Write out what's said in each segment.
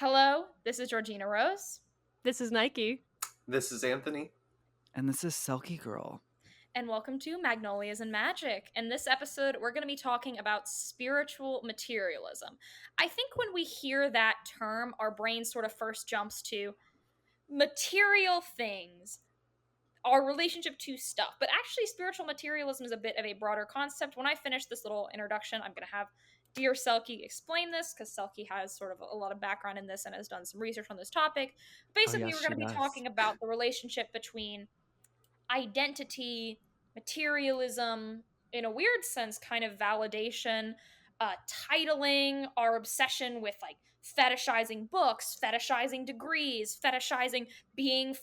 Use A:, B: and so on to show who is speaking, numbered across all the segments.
A: Hello, this is Georgina Rose,
B: This is Nike.
C: This is Anthony.
D: And this is Selki Girl.
A: and welcome to Magnolias and Magic. In this episode, we're going to be talking about spiritual materialism. I think when we hear that term, our brain sort of first jumps to material things, our relationship to stuff. But actually, spiritual materialism is a bit of a broader concept. When I finish this little introduction, I'm going to have dear Selki explain this because Selki has sort of a lot of background in this and has done some research on this topic. Basically,
D: yes,
A: we're going to
D: she
A: be
D: does.
A: talking about the relationship between identity, materialism, in a weird sense, kind of validation, titling, our obsession with like fetishizing books, fetishizing degrees, fetishizing being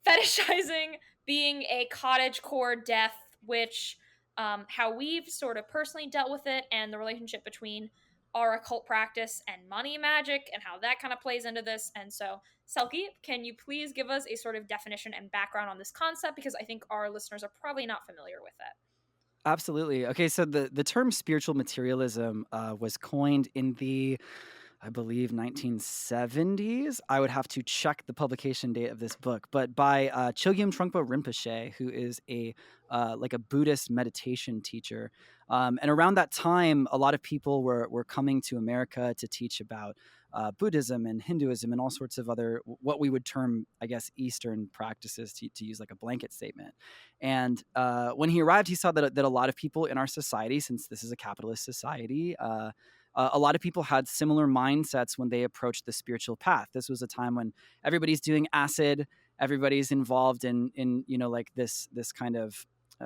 A: fetishizing being a cottagecore death, which how we've sort of personally dealt with it, and the relationship between our occult practice and money magic and how that kind of plays into this. And so, Selki, can you please give us a sort of definition and background on this concept? Because I think our listeners are probably not familiar with it.
D: Absolutely. Okay, so the term spiritual materialism was coined in the, I believe, 1970s. I would have to check the publication date of this book, but by Chögyam Trungpa Rinpoche, who is a like a Buddhist meditation teacher. And around that time, a lot of people were coming to America to teach about Buddhism and Hinduism and all sorts of other, what we would term, I guess, Eastern practices, to use like a blanket statement. And when he arrived, he saw that a lot of people in our society, since this is a capitalist society, a lot of people had similar mindsets when they approached the spiritual path. This was a time when everybody's doing acid, everybody's involved in like this kind of,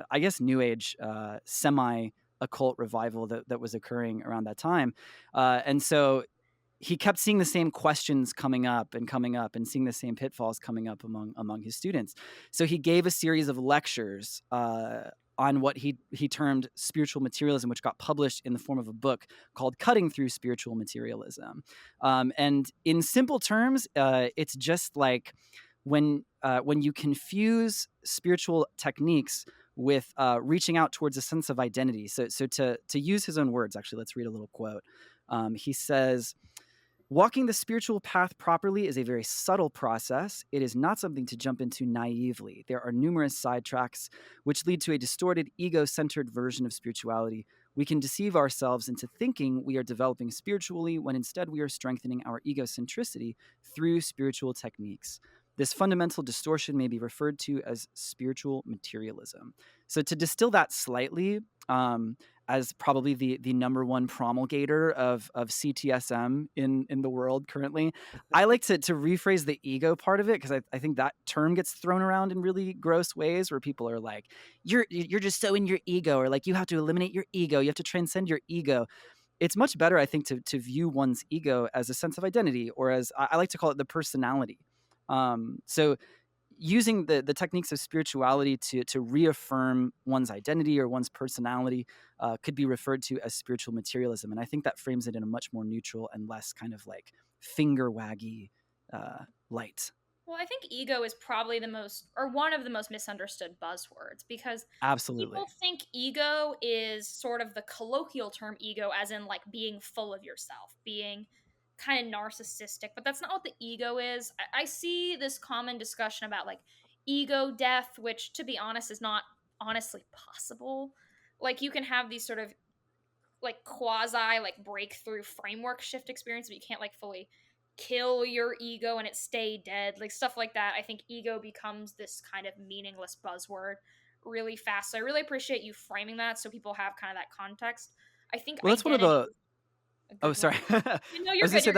D: I guess, new age semi occult revival that was occurring around that time. And so he kept seeing the same questions coming up and seeing the same pitfalls coming up among his students. So he gave a series of lectures on what he termed spiritual materialism, which got published in the form of a book called Cutting Through Spiritual Materialism. And in simple terms, it's just like when you confuse spiritual techniques with reaching out towards a sense of identity. So to use his own words, actually, let's read a little quote. He says, "Walking the spiritual path properly is a very subtle process. It is not something to jump into naively. There are numerous sidetracks which lead to a distorted, ego-centered version of spirituality. We can deceive ourselves into thinking we are developing spiritually when instead we are strengthening our egocentricity through spiritual techniques. This fundamental distortion may be referred to as spiritual materialism." So to distill that slightly, as probably the number one promulgator of CTSM in the world currently, I like to rephrase the ego part of it, because I think that term gets thrown around in really gross ways, where people are like, you're just so in your ego, or like, you have to eliminate your ego, you have to transcend your ego. It's much better, I think, to view one's ego as a sense of identity, or as I like to call it, the personality. So using the techniques of spirituality to reaffirm one's identity or one's personality could be referred to as spiritual materialism. And I think that frames it in a much more neutral and less kind of like finger waggy light.
A: Well, I think ego is probably one of the most misunderstood buzzwords, because
D: Absolutely.
A: people think ego is sort of the colloquial term ego, as in like being full of yourself, being kind of narcissistic, but that's not what the ego is. I see this common discussion about like ego death, which, to be honest, is not honestly possible. Like, you can have these sort of like quasi like breakthrough framework shift experience, but you can't like fully kill your ego and it stay dead, like stuff like that. I think ego becomes this kind of meaningless buzzword really fast. So I really appreciate you framing that so people have kind of that context. I think
D: Well, that's one of the. Oh, sorry. I was gonna say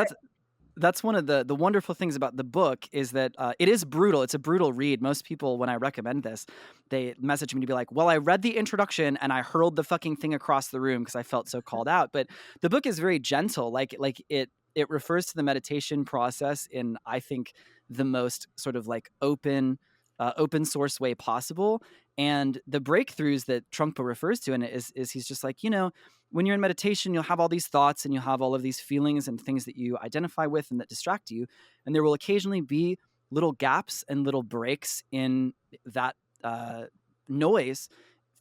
D: that's one of the wonderful things about the book, is that it is brutal. It's a brutal read. Most people, when I recommend this, they message me to be like, well, I read the introduction and I hurled the fucking thing across the room because I felt so called out. But the book is very gentle. Like it refers to the meditation process in, I think, the most sort of like open source way possible. And the breakthroughs that Trungpa refers to in it is he's just like, when you're in meditation, you'll have all these thoughts and you'll have all of these feelings and things that you identify with and that distract you. And there will occasionally be little gaps and little breaks in that noise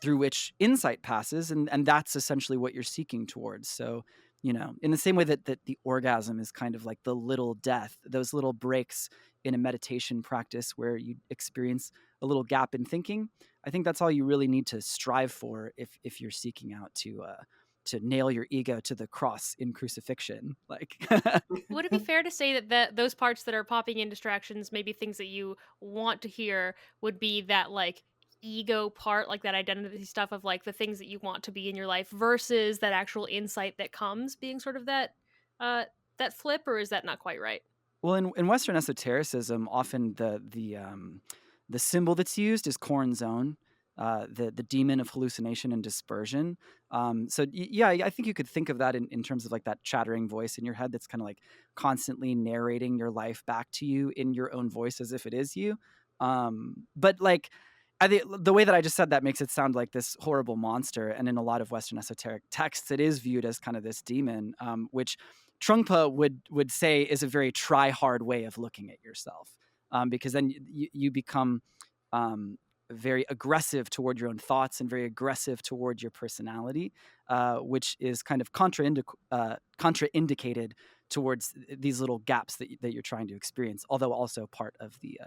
D: through which insight passes. And that's essentially what you're seeking towards. So in the same way that the orgasm is kind of like the little death, those little breaks in a meditation practice where you experience a little gap in thinking. I think that's all you really need to strive for if you're seeking out to nail your ego to the cross in crucifixion. Like,
B: Would it be fair to say that those parts that are popping in distractions, maybe things that you want to hear, would be that like ego part, like that identity stuff of like the things that you want to be in your life versus that actual insight that comes being sort of uh that flip, or is that not quite right?
D: well, in Western esotericism, often the symbol that's used is Corn's own, the demon of hallucination and dispersion. So yeah, I think you could think of that in terms of like that chattering voice in your head that's kind of like constantly narrating your life back to you in your own voice as if it is you. But like, I think the way that I just said that makes it sound like this horrible monster, and in a lot of Western esoteric texts, it is viewed as kind of this demon, which Trungpa would say is a very try hard way of looking at yourself, because then you become very aggressive toward your own thoughts and very aggressive toward your personality, which is kind of contraindicated towards these little gaps that you're trying to experience, although also part of the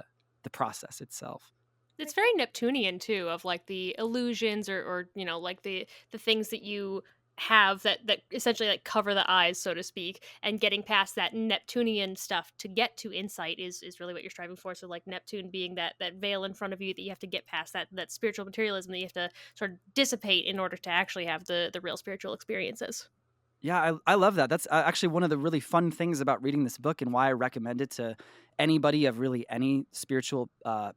D: process itself.
B: It's very Neptunian too, of like the illusions or like the things that you have that essentially like cover the eyes, so to speak, and getting past that Neptunian stuff to get to insight is really what you're striving for. So like Neptune being that veil in front of you that you have to get past, that spiritual materialism that you have to sort of dissipate in order to actually have the real spiritual experiences.
D: Yeah, I love that. That's actually one of the really fun things about reading this book, and why I recommend it to anybody of really any spiritual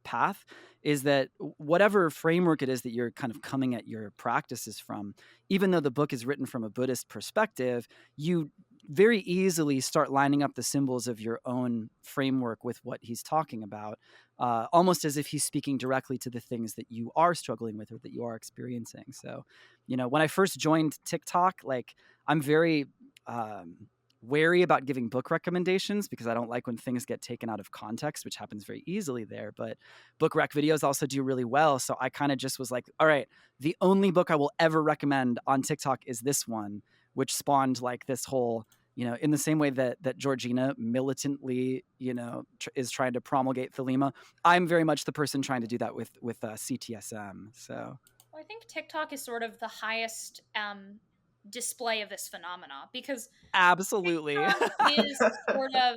D: path, is that whatever framework it is that you're kind of coming at your practices from, even though the book is written from a Buddhist perspective, you very easily start lining up the symbols of your own framework with what he's talking about, almost as if he's speaking directly to the things that you are struggling with or that you are experiencing. So, when I first joined TikTok, like, I'm very wary about giving book recommendations because I don't like when things get taken out of context, which happens very easily there. But book rec videos also do really well. So I kind of just was like, all right, the only book I will ever recommend on TikTok is this one, which spawned like this whole, in the same way that Georgina militantly, is trying to promulgate Thelema. I'm very much the person trying to do that with CTSM. So
A: Well, I think TikTok is sort of the highest display of this phenomena because
D: absolutely.
A: TikTok is sort of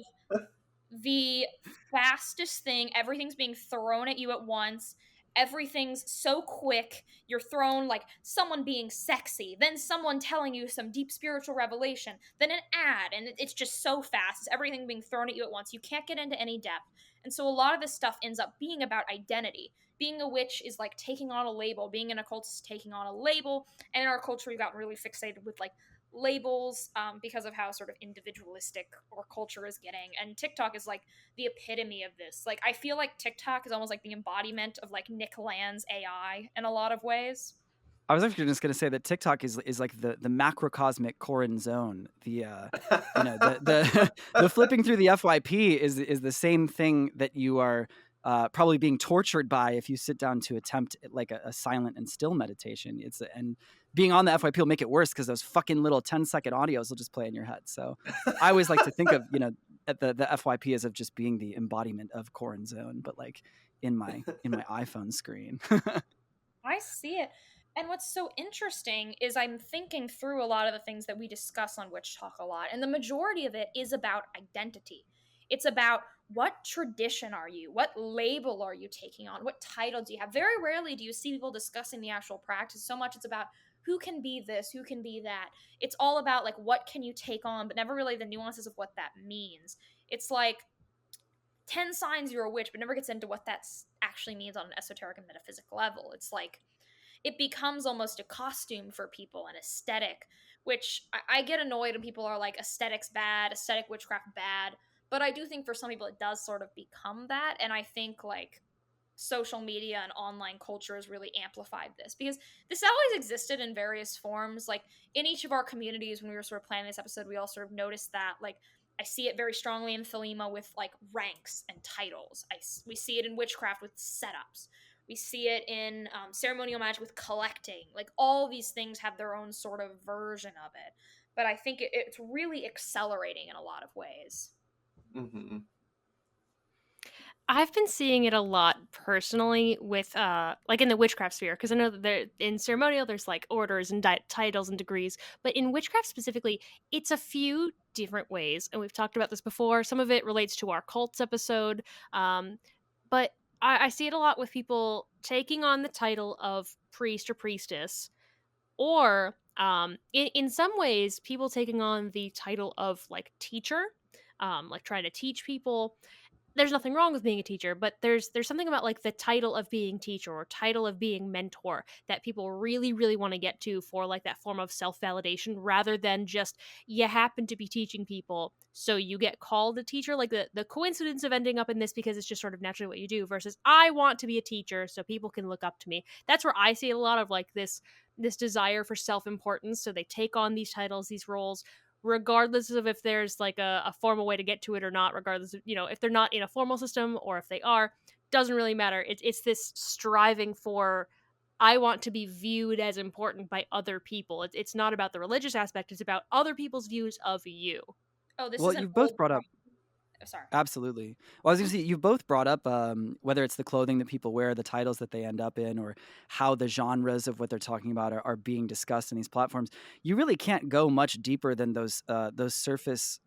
A: the fastest thing. Everything's being thrown at you at once. Everything's so quick. You're thrown like someone being sexy, then someone telling you some deep spiritual revelation, then an ad, and it's just so fast. It's everything being thrown at you at once. You can't get into any depth. And so a lot of this stuff ends up being about identity. Being a witch is like taking on a label. Being an occultist is taking on a label. And in our culture, we've gotten really fixated with like labels because of how sort of individualistic our culture is getting. And TikTok is like the epitome of this. Like, I feel like TikTok is almost like the embodiment of like Nick Land's AI in a lot of ways.
D: I was actually just going to say that TikTok is like the macrocosmic Corin zone. The flipping through the FYP is the same thing that you are probably being tortured by if you sit down to attempt like a silent and still meditation. And being on the FYP will make it worse because those fucking little 10-second audios will just play in your head. So I always like to think of at the FYP as of just being the embodiment of Corin zone, but like in my iPhone screen.
A: I see it. And what's so interesting is I'm thinking through a lot of the things that we discuss on Witch Talk a lot, and the majority of it is about identity. It's about what tradition are you? What label are you taking on? What title do you have? Very rarely do you see people discussing the actual practice. So much it's about who can be this, who can be that. It's all about like what can you take on, but never really the nuances of what that means. It's like 10 signs you're a witch, but never gets into what that actually means on an esoteric and metaphysic level. It's like it becomes almost a costume for people, an aesthetic, which I get annoyed when people are like, aesthetics bad, aesthetic witchcraft bad. But I do think for some people it does sort of become that. And I think like social media and online culture has really amplified this because this always existed in various forms. Like in each of our communities, when we were sort of planning this episode, we all sort of noticed that. Like I see it very strongly in Thelema with like ranks and titles. We see it in witchcraft with setups. We see it in ceremonial magic with collecting. Like all these things have their own sort of version of it. but I think it's really accelerating in a lot of ways.
C: Mm-hmm.
B: I've been seeing it a lot personally with like in the witchcraft sphere, because I know that there in ceremonial there's like orders and titles and degrees, but in witchcraft specifically it's a few different ways, and we've talked about this before. Some of it relates to our cults episode, but I see it a lot with people taking on the title of priest or priestess, or in some ways people taking on the title of like teacher, like trying to teach people. There's nothing wrong with being a teacher, but there's something about like the title of being teacher or title of being mentor that people really really want to get to for like that form of self-validation, rather than just you happen to be teaching people so you get called a teacher, like the coincidence of ending up in this because it's just sort of naturally what you do, versus I want to be a teacher so people can look up to me. That's where I see a lot of like this desire for self-importance, so they take on these titles, these roles, regardless of if there's like a formal way to get to it or not, regardless of, if they're not in a formal system or if they are, doesn't really matter. It's this striving for, I want to be viewed as important by other people. It's not about the religious aspect, it's about other people's views of you.
A: Oh, this
D: Well,
A: is an
D: you've both
A: old
D: brought up
A: point. Oh, sorry.
D: absolutely. Well, I was going to say, you've both brought up whether it's the clothing that people wear, the titles that they end up in, or how the genres of what they're talking about are being discussed in these platforms. You really can't go much deeper than those surface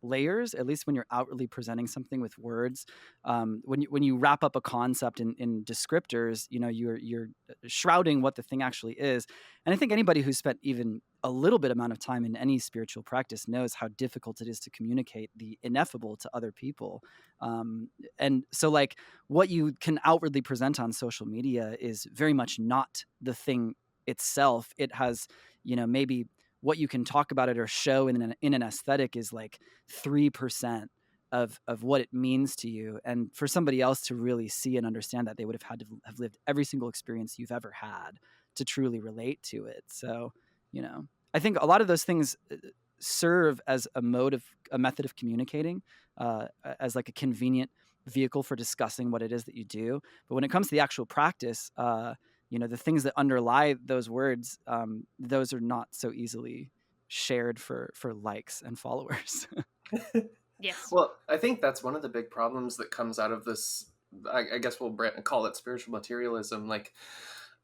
D: layers, at least when you're outwardly presenting something with words. When you wrap up a concept in descriptors, you're shrouding what the thing actually is. And I think anybody who's spent even a little bit amount of time in any spiritual practice knows how difficult it is to communicate the ineffable to other people. And so like what you can outwardly present on social media is very much not the thing itself. It has, maybe what you can talk about it or show in an aesthetic is like 3% of what it means to you. And for somebody else to really see and understand that, they would have had to have lived every single experience you've ever had to truly relate to it. So, I think a lot of those things serve as a method of communicating, as like a convenient vehicle for discussing what it is that you do. But when it comes to the actual practice, the things that underlie those words, those are not so easily shared for likes and followers.
B: Yes.
C: Well, I think that's one of the big problems that comes out of this. I guess we'll call it spiritual materialism. Like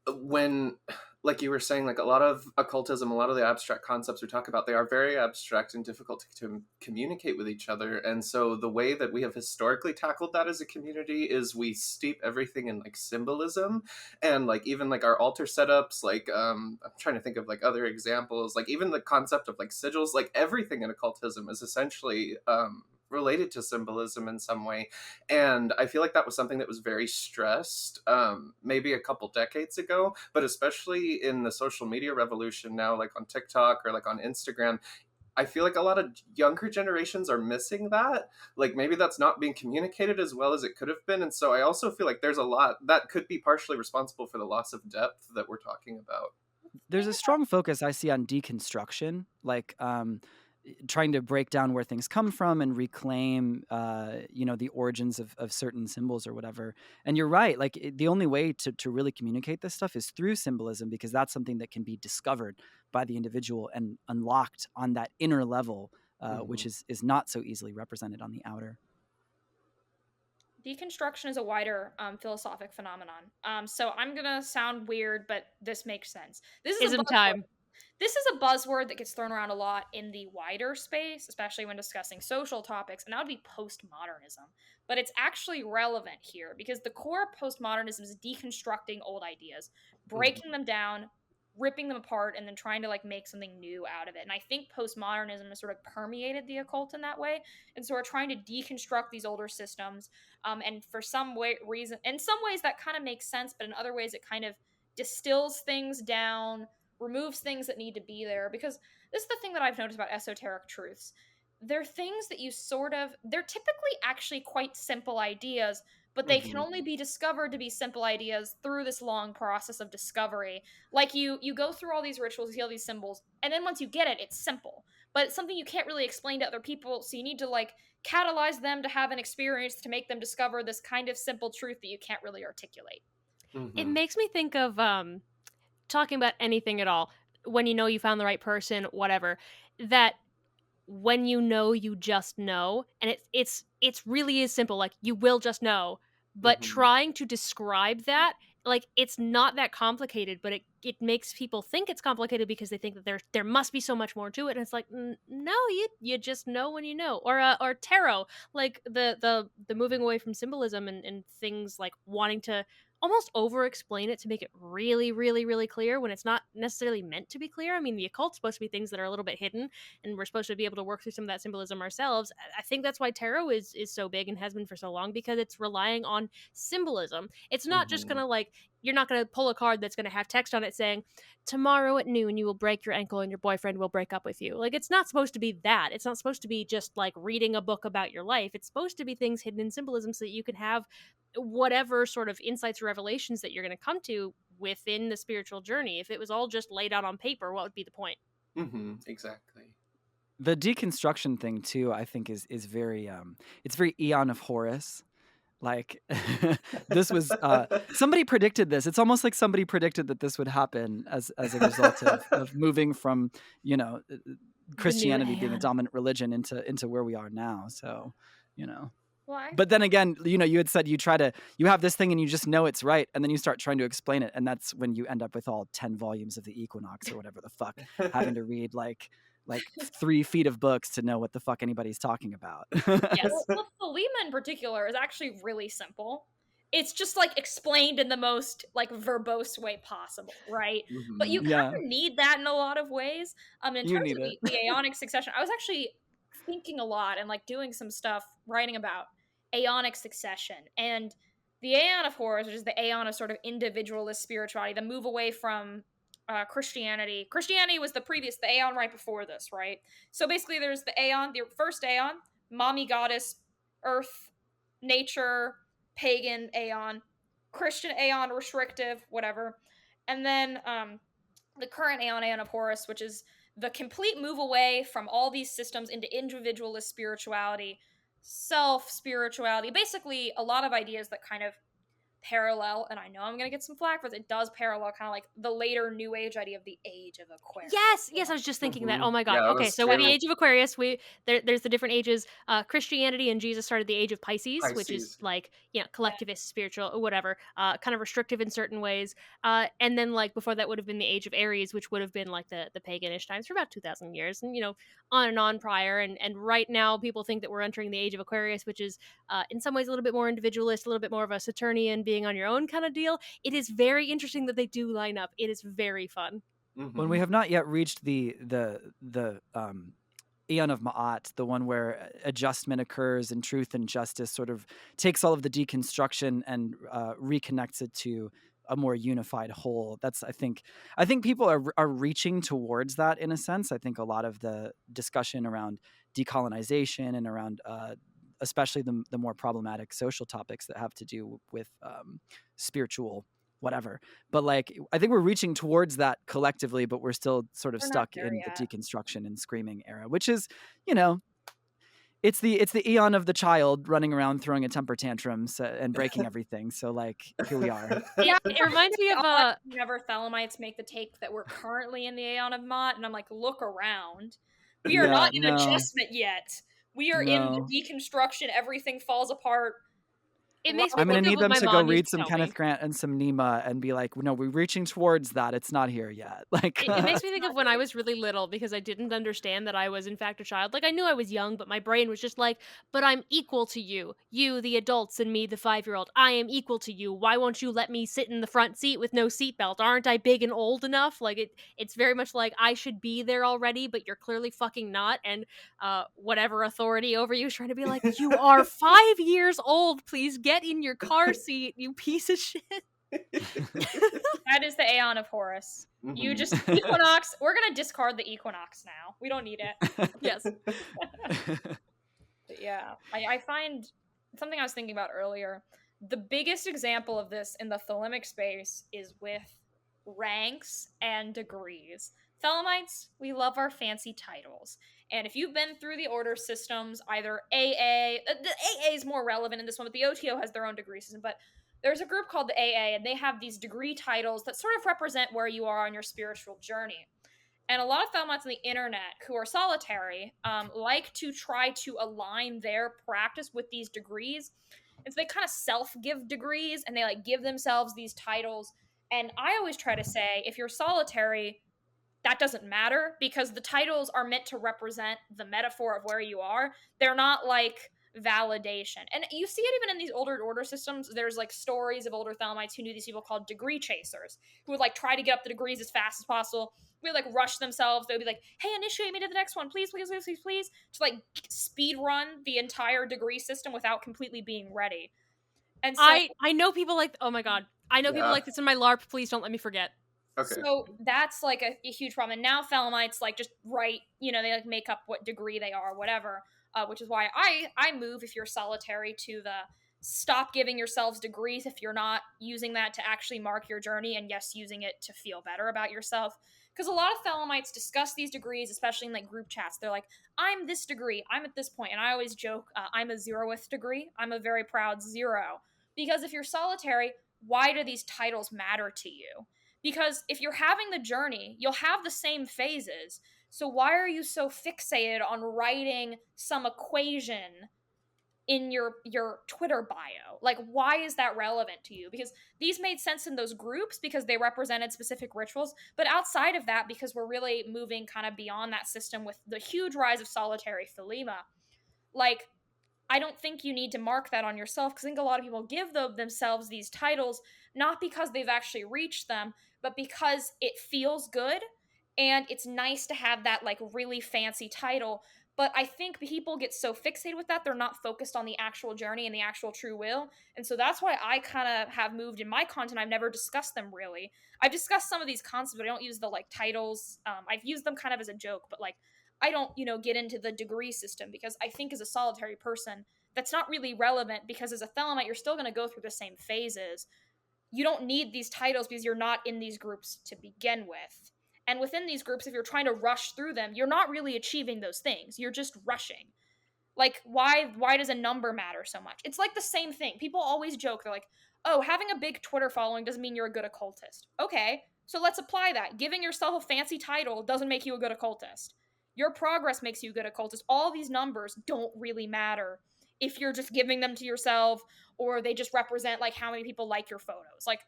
C: when, like you were saying, like a lot of occultism, a lot of the abstract concepts we talk about, they are very abstract and difficult to communicate with each other. And so the way that we have historically tackled that as a community is we steep everything in like symbolism, and like even like our altar setups, like I'm trying to think of like other examples, like even the concept of like sigils, like everything in occultism is essentially related to symbolism in some way. And I feel like that was something that was very stressed maybe a couple decades ago, but especially in the social media revolution now, like on TikTok or like on Instagram, I feel like a lot of younger generations are missing that. Like maybe that's not being communicated as well as it could have been. And so I also feel like there's a lot that could be partially responsible for the loss of depth that we're talking about.
D: There's a strong focus I see on deconstruction, like trying to break down where things come from and reclaim, the origins of certain symbols or whatever. And you're right, like the only way to really communicate this stuff is through symbolism, because that's something that can be discovered by the individual and unlocked on that inner level, which is not so easily represented on the outer.
A: Deconstruction is a wider philosophic phenomenon. So I'm gonna sound weird, but this makes sense. This is a
B: Ism
A: buzzword.
B: time.
A: This is a buzzword that gets thrown around a lot in the wider space, especially when discussing social topics, and that would be postmodernism. But it's actually relevant here because the core of postmodernism is deconstructing old ideas, breaking them down, ripping them apart, and then trying to like make something new out of it. And I think postmodernism has sort of permeated the occult in that way. And so we're trying to deconstruct these older systems. And for some reason, in some ways that kind of makes sense, but in other ways it kind of distills things down, removes things that need to be there. Because this is the thing that I've noticed about esoteric truths. They're things that they're typically actually quite simple ideas, but they can only be discovered to be simple ideas through this long process of discovery. Like you go through all these rituals, you see all these symbols, and then once you get it, it's simple. But it's something you can't really explain to other people, so you need to like catalyze them to have an experience to make them discover this kind of simple truth that you can't really articulate.
B: It makes me think of talking about anything at all. when you know you found the right person, whatever, that when you know, you just know, and it's really is simple, like, you will just know, but
C: Mm-hmm.
B: trying to describe that, like, it's not that complicated, but it makes people think it's complicated because they think that there must be so much more to it, and it's like, no, you just know when you know. Or tarot, like, the moving away from symbolism and things, like wanting to almost over explain it to make it really, really, really clear when it's not necessarily meant to be clear. I mean, the occult's supposed to be things that are a little bit hidden, and we're supposed to be able to work through some of that symbolism ourselves. I think that's why tarot is so big and has been for so long, because it's relying on symbolism. It's not just
C: Mm-hmm.
B: gonna, like, you're not gonna pull a card that's gonna have text on it saying, tomorrow at noon you will break your ankle and your boyfriend will break up with you. Like, it's not supposed to be that. It's not supposed to be just like reading a book about your life. It's supposed to be things hidden in symbolism so that you can have whatever sort of insights or revelations that you're going to come to within the spiritual journey. If it was all just laid out on paper, what would be the point?
C: Mm-hmm. Exactly.
D: The deconstruction thing too, I think is very it's very Aeon of Horus. Like this was somebody predicted this. It's almost like somebody predicted that this would happen as a result of moving from, you know, Christianity being a dominant religion into where we are now. So, you know. But then again, you know, you had said you have this thing and you just know it's right, and then you start trying to explain it, and that's when you end up with all 10 volumes of the Equinox or whatever the fuck, having to read like 3 feet of books to know what the fuck anybody's talking about.
B: Yes.
A: Well, Thelema in particular is actually really simple. It's just like explained in the most like verbose way possible, right?
C: Mm-hmm.
A: But you kind
D: Yeah.
A: of need that in a lot of ways. In
D: You
A: terms
D: need
A: of
D: it.
A: the Aeonic succession, I was actually thinking a lot and like doing some stuff writing about Aeonic succession and the Aeon of Horus, which is the Aeon of sort of individualist spirituality, the move away from Christianity. Christianity was the Aeon right before this, right? So basically, there's the Aeon, the first Aeon, mommy goddess, earth, nature, pagan Aeon, Christian Aeon, restrictive, whatever. And then the current Aeon, Aeon of Horus, which is the complete move away from all these systems into individualist spirituality, self spirituality, basically a lot of ideas that kind of parallel, and I know I'm gonna get some flack for this, it does parallel kind of like the later New Age idea of the Age of Aquarius.
B: Yes, I was just thinking that.
C: Mm-hmm.
B: Oh my god.
C: Yeah, I
B: Okay,
C: was
B: so with the
C: scanning
B: age of Aquarius, there's the different ages. Christianity and Jesus started the age of Pisces, which is
C: Pisces.
B: like, collectivist, spiritual, or whatever, kind of restrictive in certain ways. And then, like, before that would have been the age of Aries, which would have been like the paganish times for about 2,000 years, and on and on prior. And right now, people think that we're entering the age of Aquarius, which is in some ways a little bit more individualist, a little bit more of a Saturnian, being on your own kind of deal. It is very interesting that they do line up. It is very fun.
C: Mm-hmm.
D: When we have not yet reached the Aeon of Ma'at, the one where adjustment occurs and truth and justice sort of takes all of the deconstruction and reconnects it to a more unified whole. That's I think people are reaching towards that in a sense. I think a lot of the discussion around decolonization and around especially the more problematic social topics that have to do with spiritual whatever. But like, I think we're reaching towards that collectively, but we're still sort of
A: We're not
D: stuck
A: there
D: in
A: yet.
D: the deconstruction and screaming era, which is, it's the Aeon of the child running around throwing a temper tantrum and breaking everything. So like, here we are.
A: Yeah,
B: It reminds me of
A: whenever Thelemites make the take that we're currently in the Aeon of Mot, and I'm like, look around. We are
D: Yeah,
A: not in
D: no.
A: adjustment yet. We are in
D: No.
A: the deconstruction. Everything falls apart.
B: It makes me
D: I'm gonna
B: think of
D: need
B: what
D: them
B: my
D: to go
B: mom used
D: read
B: to
D: some
B: tell
D: Kenneth
B: me.
D: Grant and some Nima and be like, no, we're reaching towards that. It's not here yet. Like,
B: It makes me think of when I was really little, because I didn't understand that I was in fact a child. Like, I knew I was young, but my brain was just like, but I'm equal to you. You, the adults, and me, the 5-year-old. I am equal to you. Why won't you let me sit in the front seat with no seatbelt? Aren't I big and old enough? Like, it's very much like I should be there already, but you're clearly fucking not. And whatever authority over you is trying to be like, you are 5 years old. Please get in your car seat, you piece of shit.
A: That is the Aeon of Horus.
C: Mm-hmm.
A: You just Equinox. We're gonna discard the Equinox now. We don't need it.
B: Yes.
A: But yeah, I find something I was thinking about earlier. The biggest example of this in the Thelemic space is with ranks and degrees. Thelemites, we love our fancy titles. And if you've been through the order systems, either AA, the AA is more relevant in this one, but the OTO has their own degree system. But there's a group called the AA, and they have these degree titles that sort of represent where you are on your spiritual journey. And a lot of Thelemites on the internet who are solitary like to try to align their practice with these degrees. And so they kind of self-give degrees, and they like give themselves these titles. And I always try to say, if you're solitary, that doesn't matter, because the titles are meant to represent the metaphor of where you are. They're not like validation. And you see it even in these older order systems. There's like stories of older Thelemites who knew these people called degree chasers, who would like try to get up the degrees as fast as possible. They would like rush themselves. They would be like, hey, initiate me to the next one, please, please, please, please, please, to like speed run the entire degree system without completely being ready. And so
B: I know people like, oh my god, I know people
C: Yeah.
B: like this in my LARP. Please don't let me forget.
C: Okay.
A: So that's like a huge problem. And now Thelemites like just write, you know, they like make up what degree they are, whatever. Which is why I move, if you're solitary, to the stop giving yourselves degrees if you're not using that to actually mark your journey, and yes, using it to feel better about yourself. Because a lot of Thelemites discuss these degrees, especially in like group chats. They're like, I'm this degree, I'm at this point. And I always joke, I'm a 0th degree. I'm a very proud 0. Because if you're solitary, why do these titles matter to you? Because if you're having the journey, you'll have the same phases. So why are you so fixated on writing some equation in your Twitter bio? Like, why is that relevant to you? Because these made sense in those groups because they represented specific rituals. But outside of that, because we're really moving kind of beyond that system with the huge rise of solitary Thelema, like, I don't think you need to mark that on yourself, because I think a lot of people give themselves these titles not because they've actually reached them, but because it feels good and it's nice to have that like really fancy title. But I think people get so fixated with that, they're not focused on the actual journey and the actual true will. And so that's why I kind of have moved in my content. I've never discussed them really. I've discussed some of these concepts, but I don't use the like titles. I've used them kind of as a joke, but like I don't, get into the degree system, because I think as a solitary person, that's not really relevant, because as a Thelemite, you're still going to go through the same phases. You don't need these titles because you're not in these groups to begin with. And within these groups, if you're trying to rush through them, you're not really achieving those things. You're just rushing. Like, why does a number matter so much? It's like the same thing. People always joke. They're like, oh, having a big Twitter following doesn't mean you're a good occultist. Okay, so let's apply that. Giving yourself a fancy title doesn't make you a good occultist. Your progress makes you a good occultist. All these numbers don't really matter if you're just giving them to yourself, or they just represent like how many people like your photos. Like,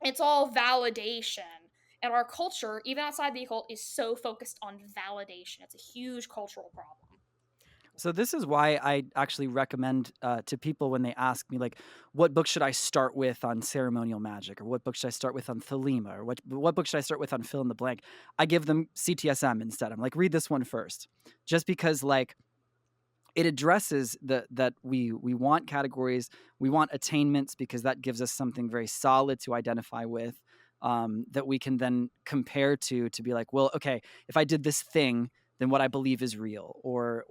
A: it's all validation. And our culture, even outside the occult, is so focused on validation. It's a huge cultural problem.
D: So this is why I actually recommend to people when they ask me, like, what book should I start with on ceremonial magic, or what book should I start with on Thelema, or what book should I start with on fill in the blank? I give them CTSM instead. I'm like, read this one first, just because like it addresses that we want categories, we want attainments, because that gives us something very solid to identify with, that we can then compare to be like, well, okay, if I did this thing, then what I believe is real, or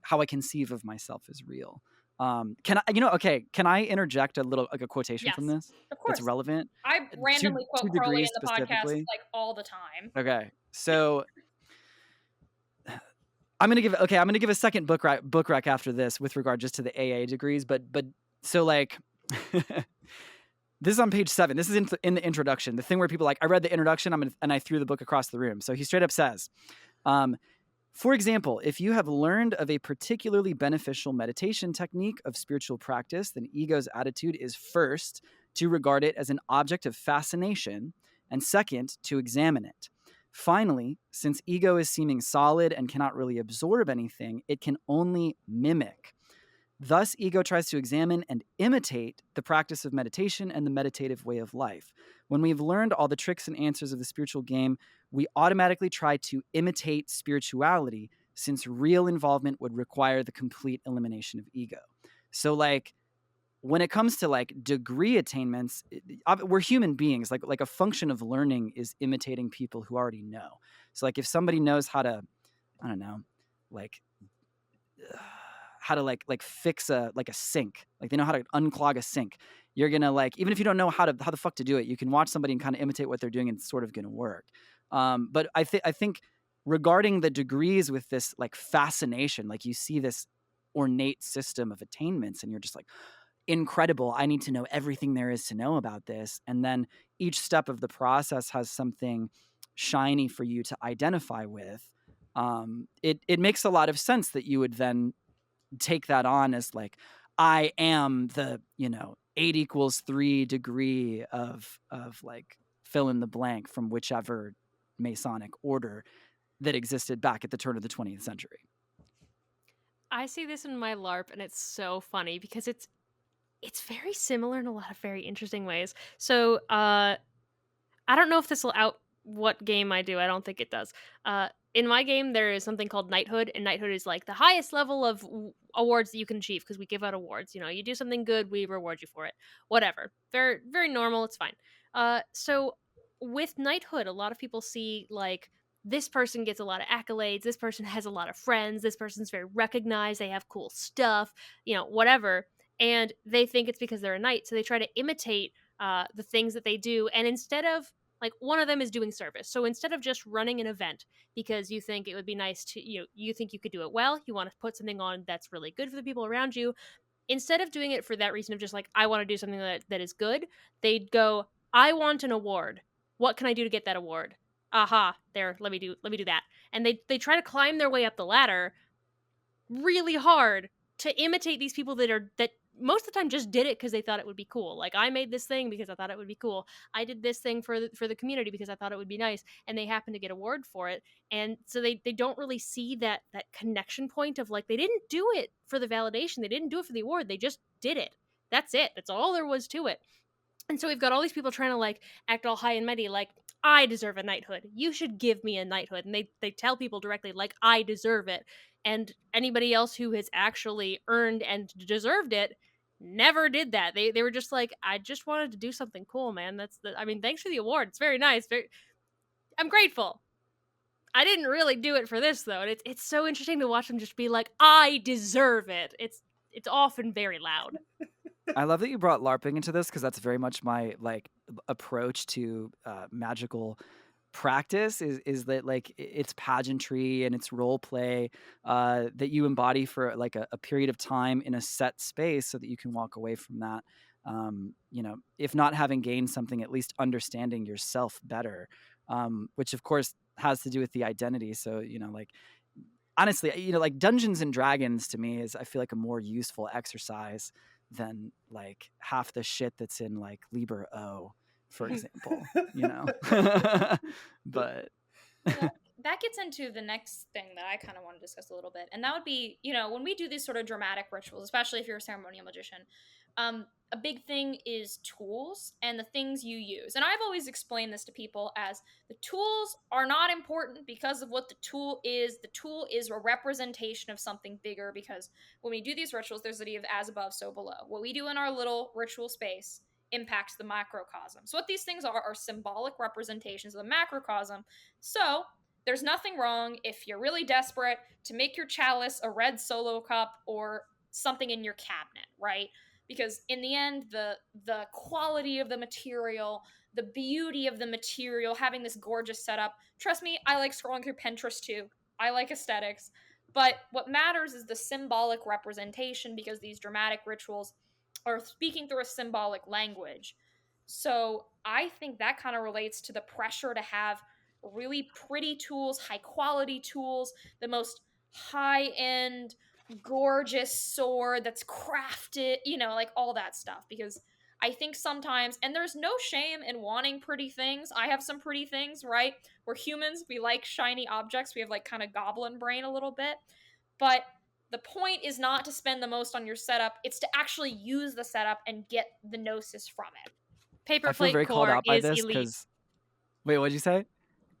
D: how I conceive of myself is real. Can I interject a little, like a quotation from
B: Yes.
D: this
A: Of course.
D: that's relevant?
A: I randomly
D: Two
A: quote Crowley in
D: degrees
A: the podcast
D: specifically.
A: like all the time.
D: Okay, so I'm gonna give a second book rec after this with regard just to the AA degrees, but so like this is on page 7. This is in the introduction, the thing where people like, I read the introduction, and I threw the book across the room. So he straight up says, for example, if you have learned of a particularly beneficial meditation technique of spiritual practice, then ego's attitude is first to regard it as an object of fascination, and second, to examine it. Finally, since ego is seeming solid and cannot really absorb anything, it can only mimic. Thus, ego tries to examine and imitate the practice of meditation and the meditative way of life. When we've learned all the tricks and answers of the spiritual game, we automatically try to imitate spirituality, since real involvement would require the complete elimination of ego. So, like, when it comes to like degree attainments, we're human beings. Like a function of learning is imitating people who already know. So, like, if somebody knows how to, I don't know, like how to like fix a sink, like they know how to unclog a sink, you're gonna, like, even if you don't know how the fuck to do it, you can watch somebody and kind of imitate what they're doing, and it's sort of gonna work. But I think regarding the degrees with this like fascination, like you see this ornate system of attainments and you're just like, incredible, I need to know everything there is to know about this. And then each step of the process has something shiny for you to identify with, it makes a lot of sense that you would then take that on as like, I am the, 8 = 3 degree of like fill in the blank from whichever Masonic order that existed back at the turn of the 20th century.
B: I see this in my LARP, and it's so funny because it's very similar in a lot of very interesting ways. So, I don't know if this will out what game I do. I don't think it does. In my game, there is something called knighthood, and knighthood is like the highest level of awards that you can achieve because we give out awards. You do something good, we reward you for it. Whatever. Very, very normal. It's fine. So with knighthood, a lot of people see like this person gets a lot of accolades. This person has a lot of friends. This person's very recognized. They have cool stuff. Whatever. And they think it's because they're a knight, so they try to imitate the things that they do. And instead of like one of them is doing service. So instead of just running an event because you think it would be nice to, you think you could do it well, you want to put something on that's really good for the people around you. Instead of doing it for that reason of just like, I want to do something that is good, they'd go, I want an award. What can I do to get that award? Aha, there, let me do that. And they try to climb their way up the ladder really hard to imitate these people that most of the time just did it because they thought it would be cool. Like, I made this thing because I thought it would be cool. I did this thing for the community because I thought it would be nice, and they happen to get award for it. And so they don't really see that connection point of like, they didn't do it for the validation, they didn't do it for the award, they just did it. That's it. That's all there was to it. And so we've got all these people trying to like act all high and mighty, like, I deserve a knighthood. You should give me a knighthood. And they tell people directly, like, I deserve it. And anybody else who has actually earned and deserved it never did that. They were just like, I just wanted to do something cool, man. Thanks for the award. It's very nice. I'm grateful. I didn't really do it for this though. And it's so interesting to watch them just be like, I deserve it. It's often very loud.
D: I love that you brought LARPing into this because that's very much my like approach to magical practice is that like it's pageantry and it's role play that you embody for like a period of time in a set space so that you can walk away from that if not having gained something, at least understanding yourself better, which of course has to do with the identity. So like honestly, like Dungeons and Dragons to me is, I feel like, a more useful exercise than like half the shit that's in like Liber O, for example, but
A: Well, that gets into the next thing that I kind of want to discuss a little bit. And that would be, when we do these sort of dramatic rituals, especially if you're a ceremonial magician, a big thing is tools and the things you use. And I've always explained this to people as the tools are not important because of what the tool is. The tool is a representation of something bigger, because when we do these rituals, there's the idea of as above, so below. What we do in our little ritual space impacts the macrocosm. So what these things are symbolic representations of the macrocosm. So there's nothing wrong if you're really desperate to make your chalice a red solo cup or something in your cabinet, right? Because in the end, the quality of the material, the beauty of the material, having this gorgeous setup. Trust me, I like scrolling through Pinterest too. I like aesthetics. But what matters is the symbolic representation, because these dramatic rituals are speaking through a symbolic language. So I think that kind of relates to the pressure to have really pretty tools, high quality tools, the most high end, gorgeous sword that's crafted, like all that stuff. Because I think sometimes, and there's no shame in wanting pretty things. I have some pretty things, right? We're humans, we like shiny objects. We have like kind of goblin brain a little bit. But the point is not to spend the most on your setup, it's to actually use the setup and get the gnosis from it.
B: Paper
D: I feel
B: plate
D: very called
B: core
D: out by
B: is
D: this
B: elite.
D: because wait, what'd you say?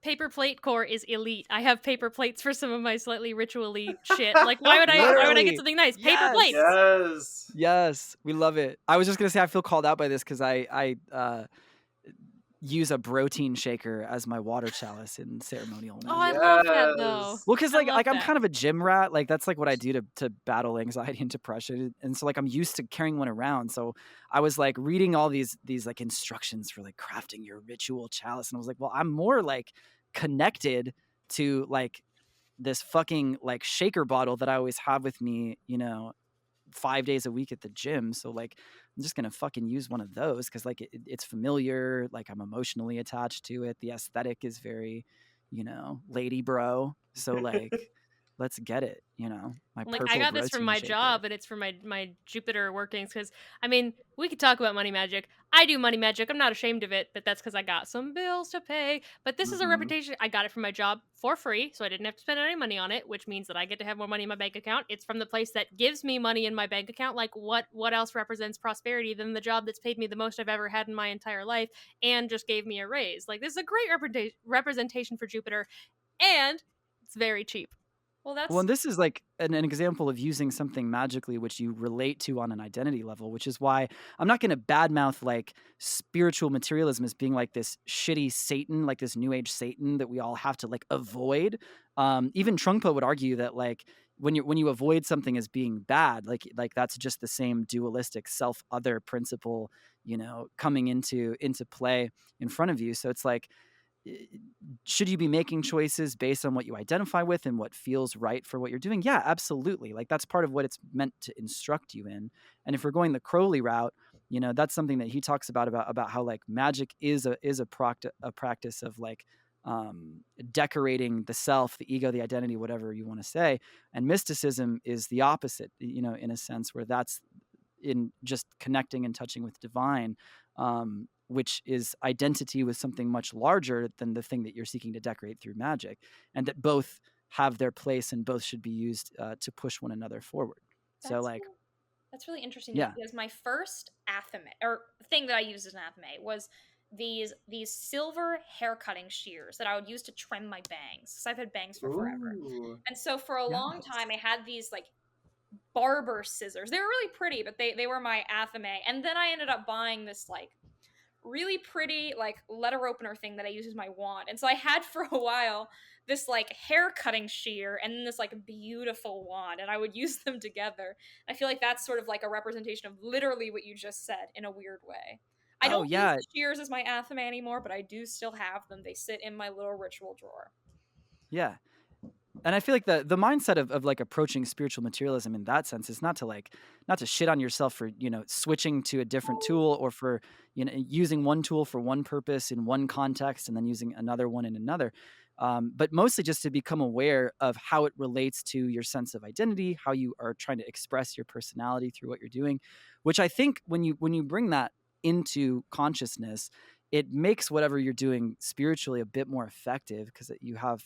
B: Paper plate core is elite. I have paper plates for some of my slightly ritually shit. Like, why would I get something nice? Paper
D: Yes.
B: plates.
D: Yes, we love it. I was just gonna say I feel called out by this because I use a protein shaker as my water chalice in ceremonial magic.
B: Oh, I love that though.
D: Well, because
B: I love
D: I'm
B: that.
D: kind of a gym rat. Like that's like what I do to battle anxiety and depression, and so like I'm used to carrying one around. So I was like reading all these like instructions for like crafting your ritual chalice, and I was like, well, I'm more like connected to like this fucking like shaker bottle that I always have with me, 5 days a week at the gym. So like, I'm just going to fucking use one of those because like it's familiar. Like I'm emotionally attached to it. The aesthetic is very, lady bro. So like, let's get it, my
B: Like, I
D: purple
B: got this from
D: protein
B: my
D: shaker.
B: job, and it's from my Jupiter workings. Because I mean, we could talk about money magic. I do money magic. I'm not ashamed of it, but that's because I got some bills to pay. But this is a reputation. I got it from my job for free, so I didn't have to spend any money on it, which means that I get to have more money in my bank account. It's from the place that gives me money in my bank account. Like, what else represents prosperity than the job that's paid me the most I've ever had in my entire life and just gave me a raise? Like, this is a great representation for Jupiter, and it's very cheap.
A: Well, that's
D: Well, and this is like an example of using something magically which you relate to on an identity level, which is why I'm not going to badmouth like spiritual materialism as being like this shitty Satan, like this new age Satan that we all have to like avoid. Even Trungpa would argue that like when you avoid something as being bad, like that's just the same dualistic self other principle, coming into play in front of you. So it's like, should you be making choices based on what you identify with and what feels right for what you're doing? Yeah, absolutely. Like that's part of what it's meant to instruct you in. And if we're going the Crowley route, that's something that he talks about how like magic is a practice of like decorating the self, the ego, the identity, whatever you want to say. And mysticism is the opposite, in a sense where that's in just connecting and touching with divine, which is identity with something much larger than the thing that you're seeking to decorate through magic, and that both have their place and both should be used to push one another forward.
A: That's really interesting to me, because my first athame or thing that I used as an athame was these silver hair cutting shears that I would use to trim my bangs, because I've had bangs for forever. And so for a long time I had these like barber scissors. They were really pretty, but they were my athame. And then I ended up buying this like really pretty like letter opener thing that I use as my wand. And so I had for a while this like hair cutting shear and then this like beautiful wand, and I would use them together. I feel like that's sort of like a representation of literally what you just said in a weird way. I don't use shears as my athame anymore, but I do still have them. They sit in my little ritual drawer.
D: Yeah. And I feel like the mindset of like approaching spiritual materialism in that sense is not to shit on yourself for, switching to a different tool, or for, using one tool for one purpose in one context and then using another one in another. But mostly just to become aware of how it relates to your sense of identity, how you are trying to express your personality through what you're doing, which I think when you bring that into consciousness, it makes whatever you're doing spiritually a bit more effective, because you have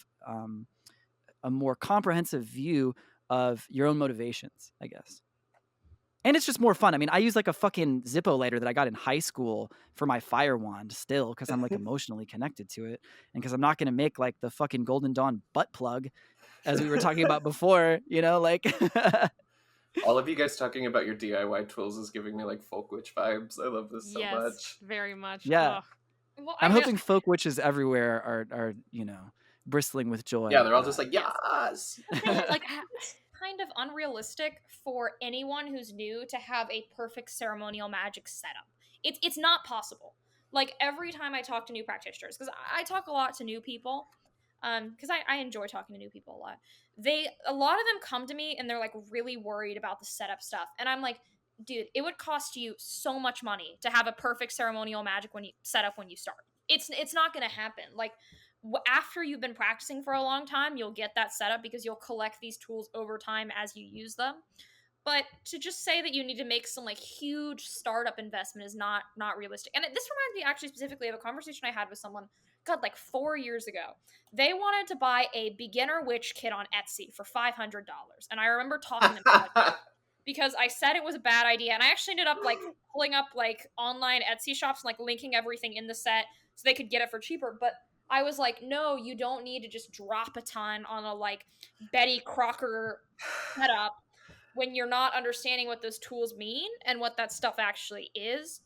D: a more comprehensive view of your own motivations, I guess. And it's just more fun. I mean, I use like a fucking Zippo lighter that I got in high school for my fire wand still, because I'm like emotionally connected to it, and because I'm not going to make like the fucking Golden Dawn butt plug as we were talking about before, like
C: all of you guys talking about your DIY tools is giving me like folk witch vibes. I love this so much.
B: Very much.
D: Yeah.
A: Well,
D: I'm hoping folk witches everywhere are bristling with joy.
C: Yeah, they're all just like, yes.
A: Like, it's kind of unrealistic for anyone who's new to have a perfect ceremonial magic setup. It's not possible. Like, every time I talk to new practitioners, because I talk a lot to new people, because I enjoy talking to new people a lot. A lot of them come to me and they're like really worried about the setup stuff, and I'm like, dude, it would cost you so much money to have a perfect ceremonial magic set up when you start. It's not going to happen. Like, after you've been practicing for a long time, you'll get that set up because you'll collect these tools over time as you use them. But to just say that you need to make some like huge startup investment is not realistic. And this reminds me actually specifically of a conversation I had with someone, God, like 4 years ago. They wanted to buy a beginner witch kit on Etsy for $500. And I remember talking to them about it because I said it was a bad idea. And I actually ended up like pulling up like online Etsy shops and like linking everything in the set so they could get it for cheaper. But I was like, no, you don't need to just drop a ton on a like Betty Crocker setup when you're not understanding what those tools mean and what that stuff actually is.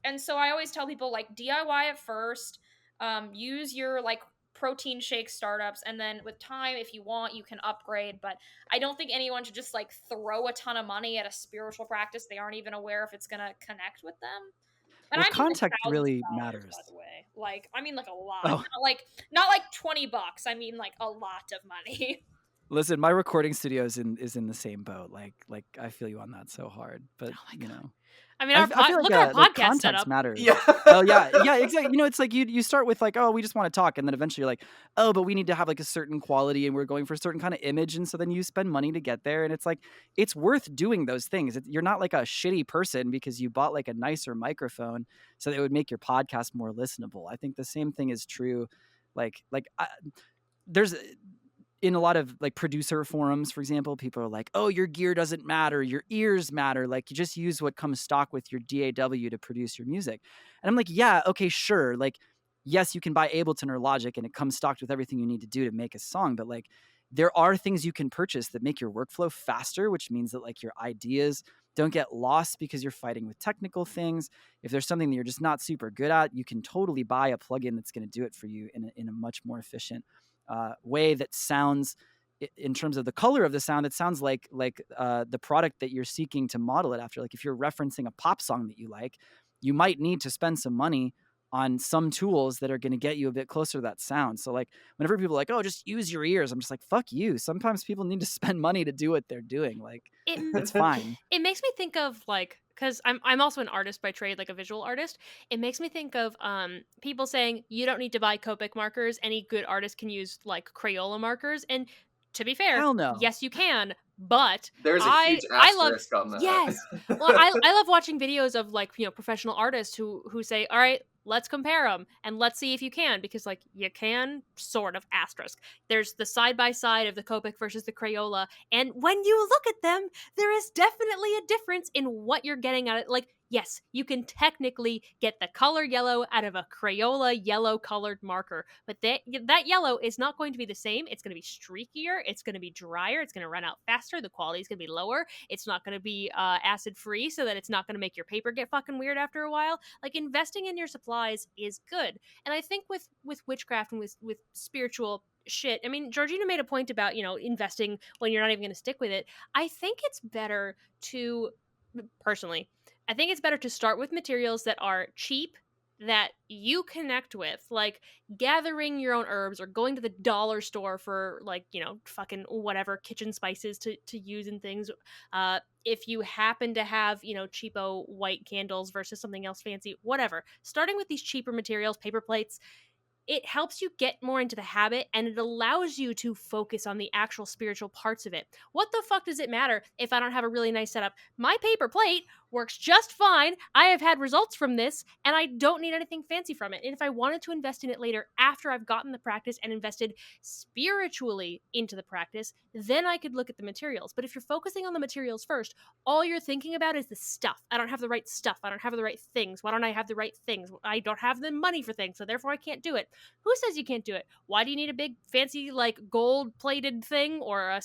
A: And so I always tell people like DIY it first, use your like protein shake startups, and then with time, if you want, you can upgrade. But I don't think anyone should just like throw a ton of money at a spiritual practice they aren't even aware if it's going to connect with them. And
D: well,
A: I mean,
D: context
A: like
D: really
A: dollars,
D: matters.
A: by the way. Like, I mean, like a lot. Oh. Not like $20. I mean, like a lot of money.
D: Listen, my recording studio is in the same boat. Like I feel you on that so hard. But
B: Oh my
D: you
B: God.
D: know,
B: I mean,
D: I feel
B: look at our
D: like
B: podcast
D: context
B: setup.
D: matters.
C: Yeah.
D: Oh yeah, exactly. You know, it's like you start with like, oh, we just want to talk, and then eventually you're like, oh, but we need to have like a certain quality, and we're going for a certain kind of image, and so then you spend money to get there, and it's like it's worth doing those things. You're not like a shitty person because you bought like a nicer microphone so that it would make your podcast more listenable. I think the same thing is true. There's in a lot of like producer forums, for example, people are like, oh, your gear doesn't matter. Your ears matter. Like you just use what comes stock with your DAW to produce your music. And I'm like, yeah, okay, sure. Like, yes, you can buy Ableton or Logic and it comes stocked with everything you need to do to make a song. But like, there are things you can purchase that make your workflow faster, which means that like your ideas don't get lost because you're fighting with technical things. If there's something that you're just not super good at, you can totally buy a plugin that's going to do it for you in a much more efficient way that sounds, in terms of the color of the sound, it sounds like the product that you're seeking to model it after. Like if you're referencing a pop song that you like, you might need to spend some money on some tools that are going to get you a bit closer to that sound. So like whenever people are like, oh, just use your ears, I'm just like, fuck you. Sometimes people need to spend money to do what they're doing. Like it's fine.
B: It makes me think of like, because I'm also an artist by trade, like a visual artist. It makes me think of people saying you don't need to buy Copic markers. Any good artist can use like Crayola markers. And to be fair,
D: Hell no.
B: yes, you can. But
C: There's a huge
B: I love
C: asterisk on that.
B: yes. Well, I love watching videos of like professional artists who say, all right, let's compare them and let's see if you can, because like you can sort of asterisk. There's the side by side of the Copic versus the Crayola, and when you look at them, there is definitely a difference in what you're getting at it. Like, yes, you can technically get the color yellow out of a Crayola yellow colored marker, but that yellow is not going to be the same. It's going to be streakier, it's going to be drier, it's going to run out faster, the quality is going to be lower, it's not going to be acid free, so that it's not going to make your paper get fucking weird after a while. Like, investing in your supplies is good. And I think with witchcraft and with spiritual shit, I mean, Georgina made a point about investing when you're not even going to stick with it. I think it's better to, personally, I think it's better to start with materials that are cheap, that you connect with, like gathering your own herbs or going to the dollar store for like fucking whatever kitchen spices to use in things. If you happen to have cheapo white candles versus something else fancy, whatever, starting with these cheaper materials, paper plates, it helps you get more into the habit, and it allows you to focus on the actual spiritual parts of it. What the fuck does it matter if I don't have a really nice setup? My paper plate works just fine. I have had results from this, and I don't need anything fancy from it. And if I wanted to invest in it later after I've gotten the practice and invested spiritually into the practice, then I could look at the materials. But if you're focusing on the materials first, all you're thinking about is the stuff. I don't have the right stuff. I don't have the right things. Why don't I have the right things? I don't have the money for things, so therefore I can't do it. Who says you can't do it? Why do you need a big fancy like gold plated thing or a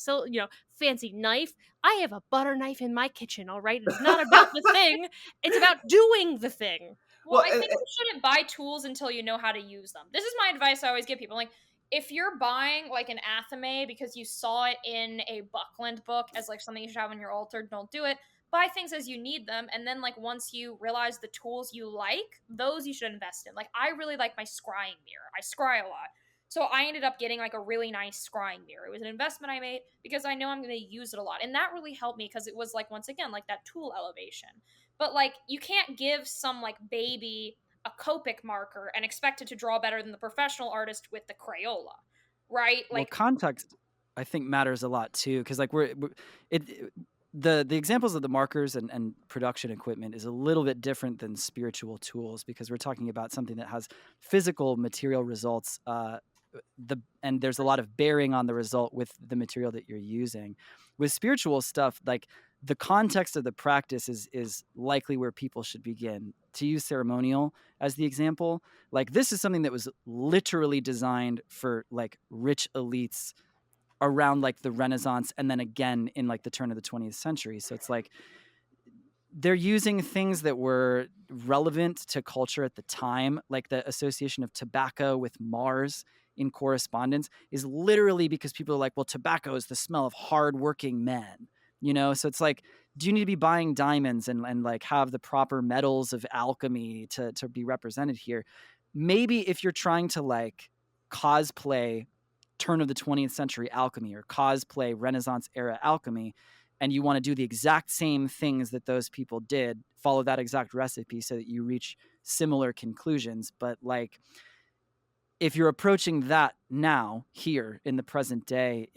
B: fancy knife? I have a butter knife in my kitchen, all right? It's not about the thing. It's about doing the thing.
A: Well, I think you shouldn't buy tools until you know how to use them. This is my advice I always give people. Like, if you're buying like an athame because you saw it in a Buckland book as like something you should have on your altar, don't do it. Buy things as you need them, and then like once you realize the tools you like, those you should invest in. Like, I really like my scrying mirror. I scry a lot. So I ended up getting like a really nice scrying mirror. It was an investment I made because I know I'm going to use it a lot. And that really helped me because it was like, once again, like that tool elevation. But like, you can't give some like baby a Copic marker and expect it to draw better than the professional artist with the Crayola, right?
D: Well,
A: Like,
D: context I think matters a lot too, because like the examples of the markers and production equipment is a little bit different than spiritual tools, because we're talking about something that has physical material results, and there's a lot of bearing on the result with the material that you're using. With spiritual stuff, like the context of the practice is likely where people should begin. To use ceremonial as the example, like this is something that was literally designed for like rich elites around like the Renaissance, and then again in like the turn of the 20th century. So it's like they're using things that were relevant to culture at the time, like the association of tobacco with Mars in correspondence is literally because people are like, well, tobacco is the smell of hardworking men, So it's like, do you need to be buying diamonds and like have the proper metals of alchemy to be represented here? Maybe if you're trying to like cosplay turn of the 20th century alchemy or cosplay Renaissance era alchemy, and you want to do the exact same things that those people did, follow that exact recipe so that you reach similar conclusions. But like, if you're approaching that now, here in the present day,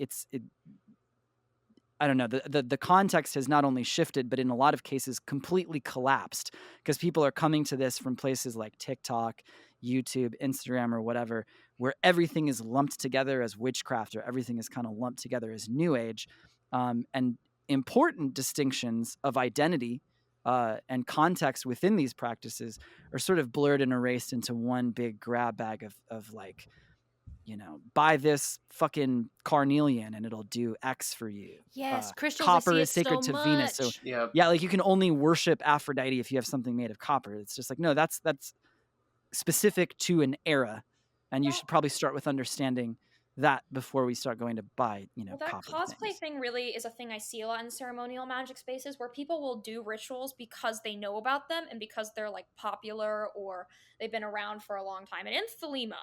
D: I don't know, the context has not only shifted, but in a lot of cases completely collapsed, because people are coming to this from places like TikTok, YouTube, Instagram, or whatever, where everything is lumped together as witchcraft, or everything is kind of lumped together as New Age. And important distinctions of identity and context within these practices are sort of blurred and erased into one big grab bag of like, you know, buy this fucking carnelian and it'll do X for you.
B: Yes, crystals.
D: Copper
B: I see
D: is
B: it
D: sacred
B: so
D: to Venus. So
B: much.
D: yeah, like you can only worship Aphrodite if you have something made of copper. It's just like, no, that's specific to an era. And you should probably start with understanding that before we start going to buy, you know,
A: Well, that
D: copper
A: cosplay
D: things.
A: thing really is a thing I see a lot in ceremonial magic spaces, where people will do rituals because they know about them and because they're like popular or they've been around for a long time. And in Thelema,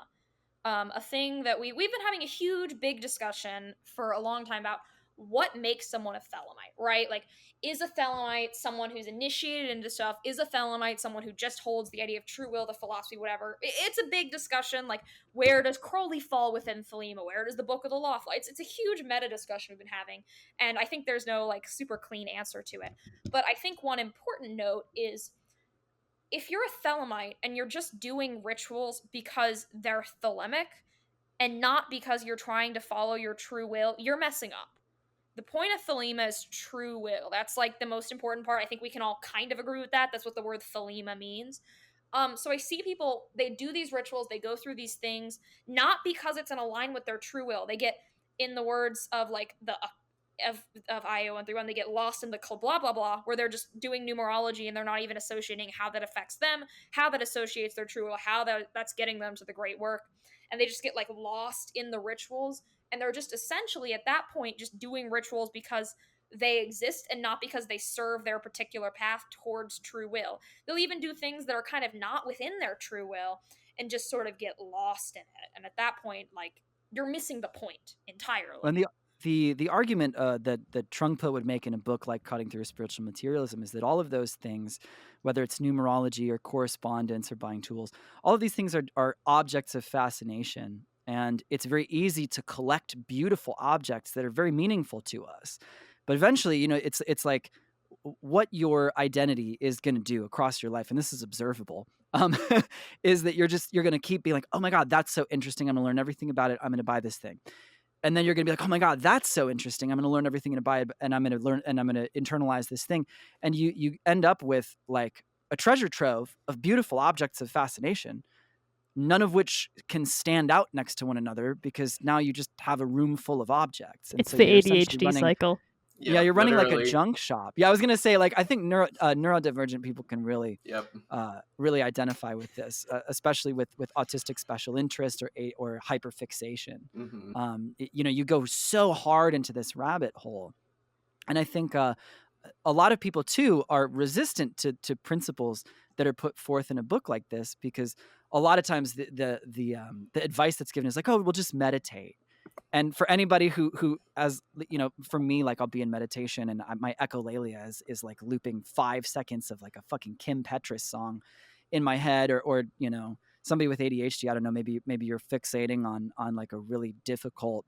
A: a thing that we've been having a huge, big discussion for a long time about what makes someone a Thelemite, right? Like, is a Thelemite someone who's initiated into stuff? Is a Thelemite someone who just holds the idea of true will, the philosophy, whatever? It's a big discussion. Like, where does Crowley fall within Thelema? Where does the Book of the Law fall? It's a huge meta discussion we've been having, and I think there's no like super clean answer to it. But I think one important note is, if you're a Thelemite and you're just doing rituals because they're Thelemic and not because you're trying to follow your true will, you're messing up. The point of Thelema is true will. That's like the most important part. I think we can all kind of agree with that. That's what the word Thelema means. So I see people, they do these rituals, they go through these things, not because it's in line with their true will. They get, in the words of like the of IO 131, they get lost in the blah blah blah, where they're just doing numerology and they're not even associating how that affects them, how that associates their true will, how that's getting them to the great work, and they just get like lost in the rituals, and they're just essentially at that point just doing rituals because they exist and not because they serve their particular path towards true will. They'll even do things that are kind of not within their true will and just sort of get lost in it, and at that point, like, you're missing the point entirely.
D: And the argument that Trungpa would make in a book like Cutting Through Spiritual Materialism is that all of those things, whether it's numerology or correspondence or buying tools, all of these things are objects of fascination. And it's very easy to collect beautiful objects that are very meaningful to us. But eventually, you know, it's like what your identity is going to do across your life, and this is observable, is that you're going to keep being like, oh my God, that's so interesting. I'm going to learn everything about it. I'm going to buy this thing. And then you're going to be like, oh my God, that's so interesting. I'm going to learn everything and buy it, and I'm going to learn, and I'm going to internalize this thing. And you end up with like a treasure trove of beautiful objects of fascination, none of which can stand out next to one another, because now you just have a room full of objects. And
B: It's
D: so
B: the
D: you're essentially
B: ADHD cycle.
D: Yeah, you're running like a
C: literally.
D: junk shop. Yeah, I was gonna say, like, I think neurodivergent people can really, really identify with this, especially with autistic special interest or hyperfixation. You know, you go so hard into this rabbit hole, and I think a lot of people too are resistant to principles that are put forth in a book like this, because a lot of times the advice that's given is like, oh, we'll just meditate. And for anybody who, as you know, for me, like, I'll be in meditation and my echolalia is like looping 5 seconds of like a fucking Kim Petras song in my head, or you know, somebody with ADHD, I don't know, maybe you're fixating on like a really difficult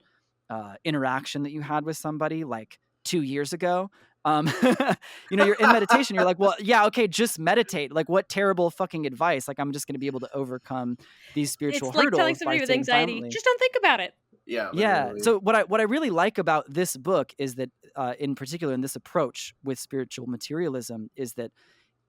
D: interaction that you had with somebody like 2 years ago. You know, you're in meditation, you're like, well, yeah, okay, just meditate. Like, what terrible fucking advice. Like, I'm just going to be able to overcome these spiritual
B: It's like
D: hurdles
B: telling
D: by
B: somebody with
D: sitting
B: anxiety,
D: silently.
B: just don't think about it.
C: Yeah.
D: Yeah. So what I really like about this book is that, in particular, in this approach with spiritual materialism, is that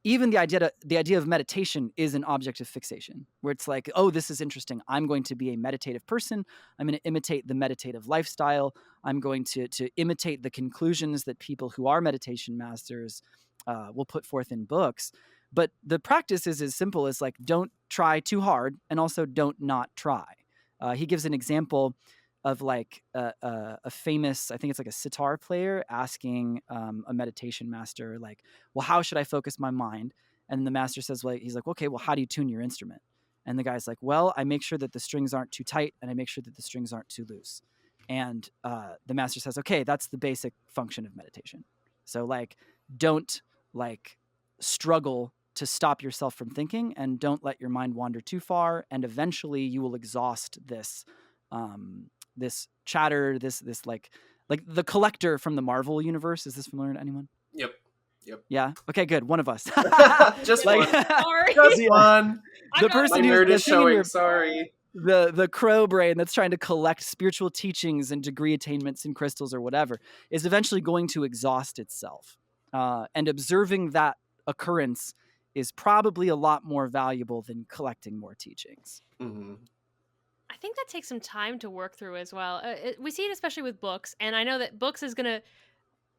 D: even the idea of meditation is an object of fixation, where it's like, oh, this is interesting. I'm going to be a meditative person. I'm going to imitate the meditative lifestyle. I'm going to imitate the conclusions that people who are meditation masters will put forth in books. But the practice is as simple as like, don't try too hard, and also don't not try. He gives an example of like a famous, I think it's like a sitar player asking a meditation master, like, well, how should I focus my mind? And the master says, well, he's like, okay, well, how do you tune your instrument? And the guy's like, well, I make sure that the strings aren't too tight and I make sure that the strings aren't too loose. And the master says, okay, that's the basic function of meditation. So like, don't like struggle to stop yourself from thinking, and don't let your mind wander too far. And eventually you will exhaust this, this chatter, this like the collector from the Marvel universe. Is this familiar to anyone?
C: Yep.
D: Yeah. Okay, good. One of us.
C: Just
D: like,
C: one.
A: Sorry.
C: Just one.
D: The person
C: My
D: who's
C: nerd
D: the
C: is
D: thing in
C: showing.
D: your-
C: Sorry.
D: the crow brain that's trying to collect spiritual teachings and degree attainments in crystals or whatever is eventually going to exhaust itself. And observing that occurrence is probably a lot more valuable than collecting more teachings.
C: Mm-hmm.
B: I think that takes some time to work through as well. We see it especially with books, and I know that books is going to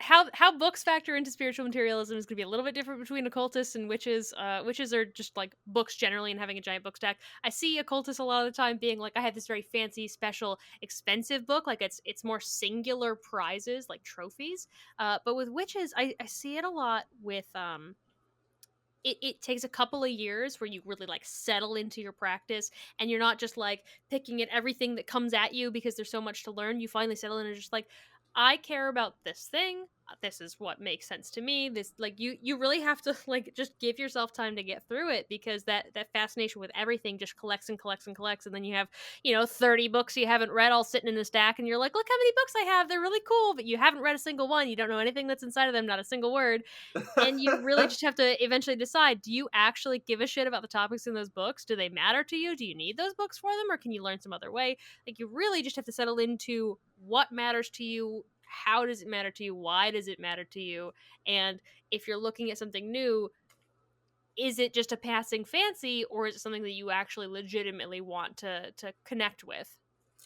B: how books factor into spiritual materialism is going to be a little bit different between occultists and witches. Witches are just like books generally and having a giant book stack. I see occultists a lot of the time being like, I have this very fancy, special, expensive book. Like it's more singular prizes, like trophies. But with witches, I see it a lot with it takes a couple of years where you really like settle into your practice, and you're not just like picking at everything that comes at you because there's so much to learn. You finally settle in and just like, I care about this thing. This is what makes sense to me. This like you really have to like just give yourself time to get through it, because that fascination with everything just collects and collects and collects, and then you have 30 books you haven't read all sitting in a stack, and you're like, look how many books I have. They're really cool, but you haven't read a single one. You don't know anything that's inside of them, not a single word. And you really just have to eventually decide, do you actually give a shit about the topics in those books? Do they matter to you? Do you need those books for them, or can you learn some other way? Like, you really just have to settle into what matters to you, how does it matter to you, why does it matter to you, and if you're looking at something new, is it just a passing fancy, or is it something that you actually legitimately want to connect with?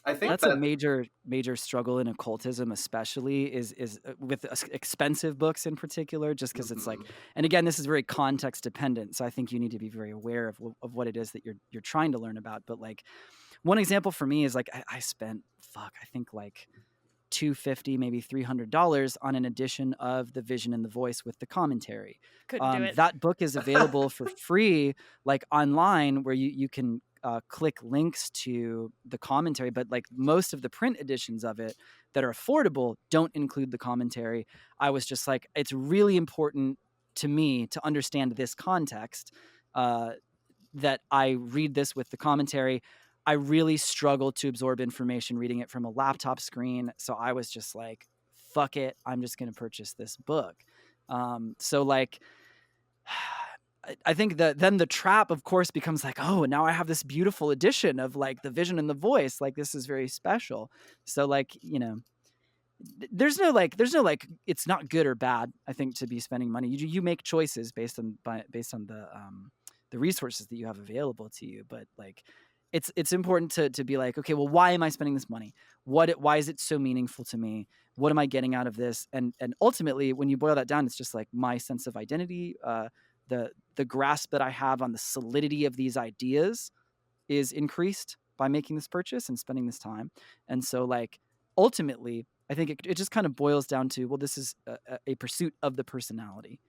C: I think
D: That's a major struggle in occultism, especially is with expensive books in particular, just because it's like, and again, this is very context dependent. So I think you need to be very aware of what it is that you're trying to learn about. But like, one example for me is like, I spent, I think like $250, maybe $300 on an edition of The Vision and the Voice with the commentary.
B: Couldn't do it.
D: That book is available for free, like online, where you can click links to the commentary, but like most of the print editions of it that are affordable don't include the commentary. I was just like, it's really important to me to understand this context, that I read this with the commentary. I really struggled to absorb information reading it from a laptop screen. So I was just like, fuck it, I'm just going to purchase this book. So like, I think that then the trap, of course, becomes like, oh, now I have this beautiful edition of like The Vision and the Voice. Like, this is very special. So like, there's no like, it's not good or bad, I think, to be spending money. You make choices based on the resources that you have available to you. But like, it's important to be like, okay, well, why am I spending this money? Why is it so meaningful to me? What am I getting out of this? And ultimately, when you boil that down, it's just like my sense of identity, the grasp that I have on the solidity of these ideas is increased by making this purchase and spending this time. And so like, ultimately, I think it just kind of boils down to, well, this is a pursuit of the personality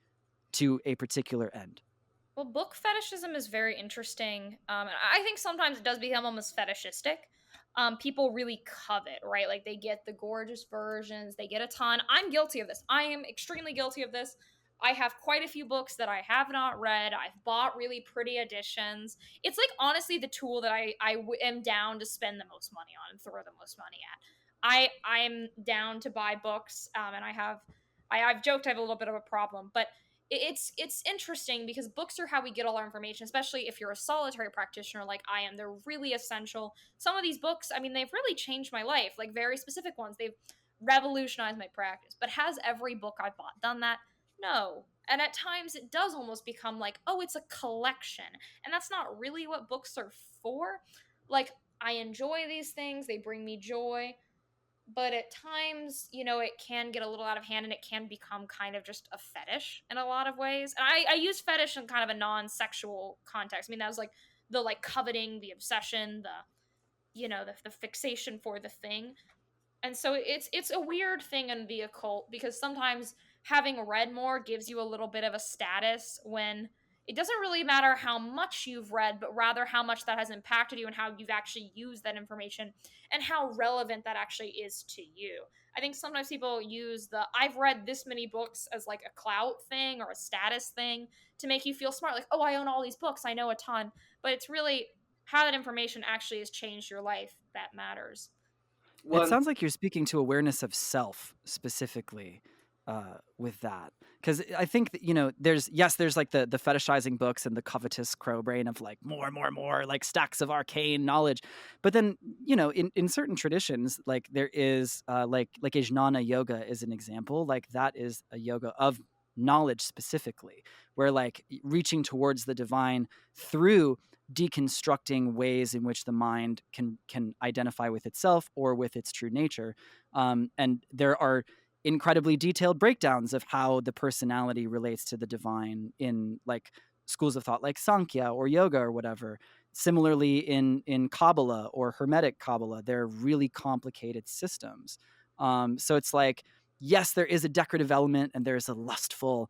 D: to a particular end.
A: Well, book fetishism is very interesting. And I think sometimes it does become almost fetishistic. People really covet, right? Like, they get the gorgeous versions, they get a ton. I'm guilty of this. I am extremely guilty of this. I have quite a few books that I have not read. I've bought really pretty editions. It's like, honestly, the tool that I am down to spend the most money on and throw the most money at. I'm down to buy books, and I've joked I have a little bit of a problem, but it's interesting because books are how we get all our information, especially if you're a solitary practitioner like I am. They're really essential. Some of these books, I mean, they've really changed my life, like very specific ones. They've revolutionized my practice. But has every book I've bought done that? No. And at times it does almost become like, oh, it's a collection. And that's not really what books are for. Like, I enjoy these things, they bring me joy. But at times, it can get a little out of hand, and it can become kind of just a fetish in a lot of ways. And I use fetish in kind of a non-sexual context. I mean, that was like the like coveting, the obsession, the fixation for the thing. And so it's a weird thing in the occult, because sometimes having read more gives you a little bit of a status when it doesn't really matter how much you've read, but rather how much that has impacted you and how you've actually used that information and how relevant that actually is to you. I think sometimes people use the I've read this many books as like a clout thing or a status thing to make you feel smart. Like, oh, I own all these books, I know a ton. But it's really how that information actually has changed your life that matters.
D: It
C: Well,
D: sounds like you're speaking to awareness of self specifically with that, because I think that, there's like the fetishizing books and the covetous crow brain of like more, like stacks of arcane knowledge, but then in certain traditions, like there is like a jnana yoga is an example, like that is a yoga of knowledge specifically, where like reaching towards the divine through deconstructing ways in which the mind can identify with itself or with its true nature. And there are incredibly detailed breakdowns of how the personality relates to the divine in like schools of thought like Sankhya or yoga or whatever. Similarly, in Kabbalah or Hermetic Kabbalah, they're really complicated systems. So it's like, yes, there is a decorative element and there's a lustful,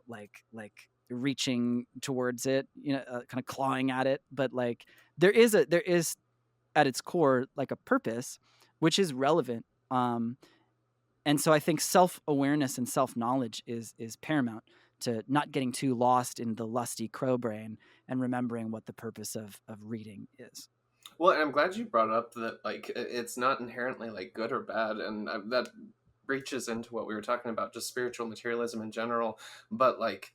D: like reaching towards it, kind of clawing at it, but like there is at its core like a purpose which is relevant. And so I think self-awareness and self-knowledge is paramount to not getting too lost in the lusty crow brain and remembering what the purpose of reading is.
C: Well, and I'm glad you brought up that like it's not inherently like good or bad, and that reaches into what we were talking about, just spiritual materialism in general. But like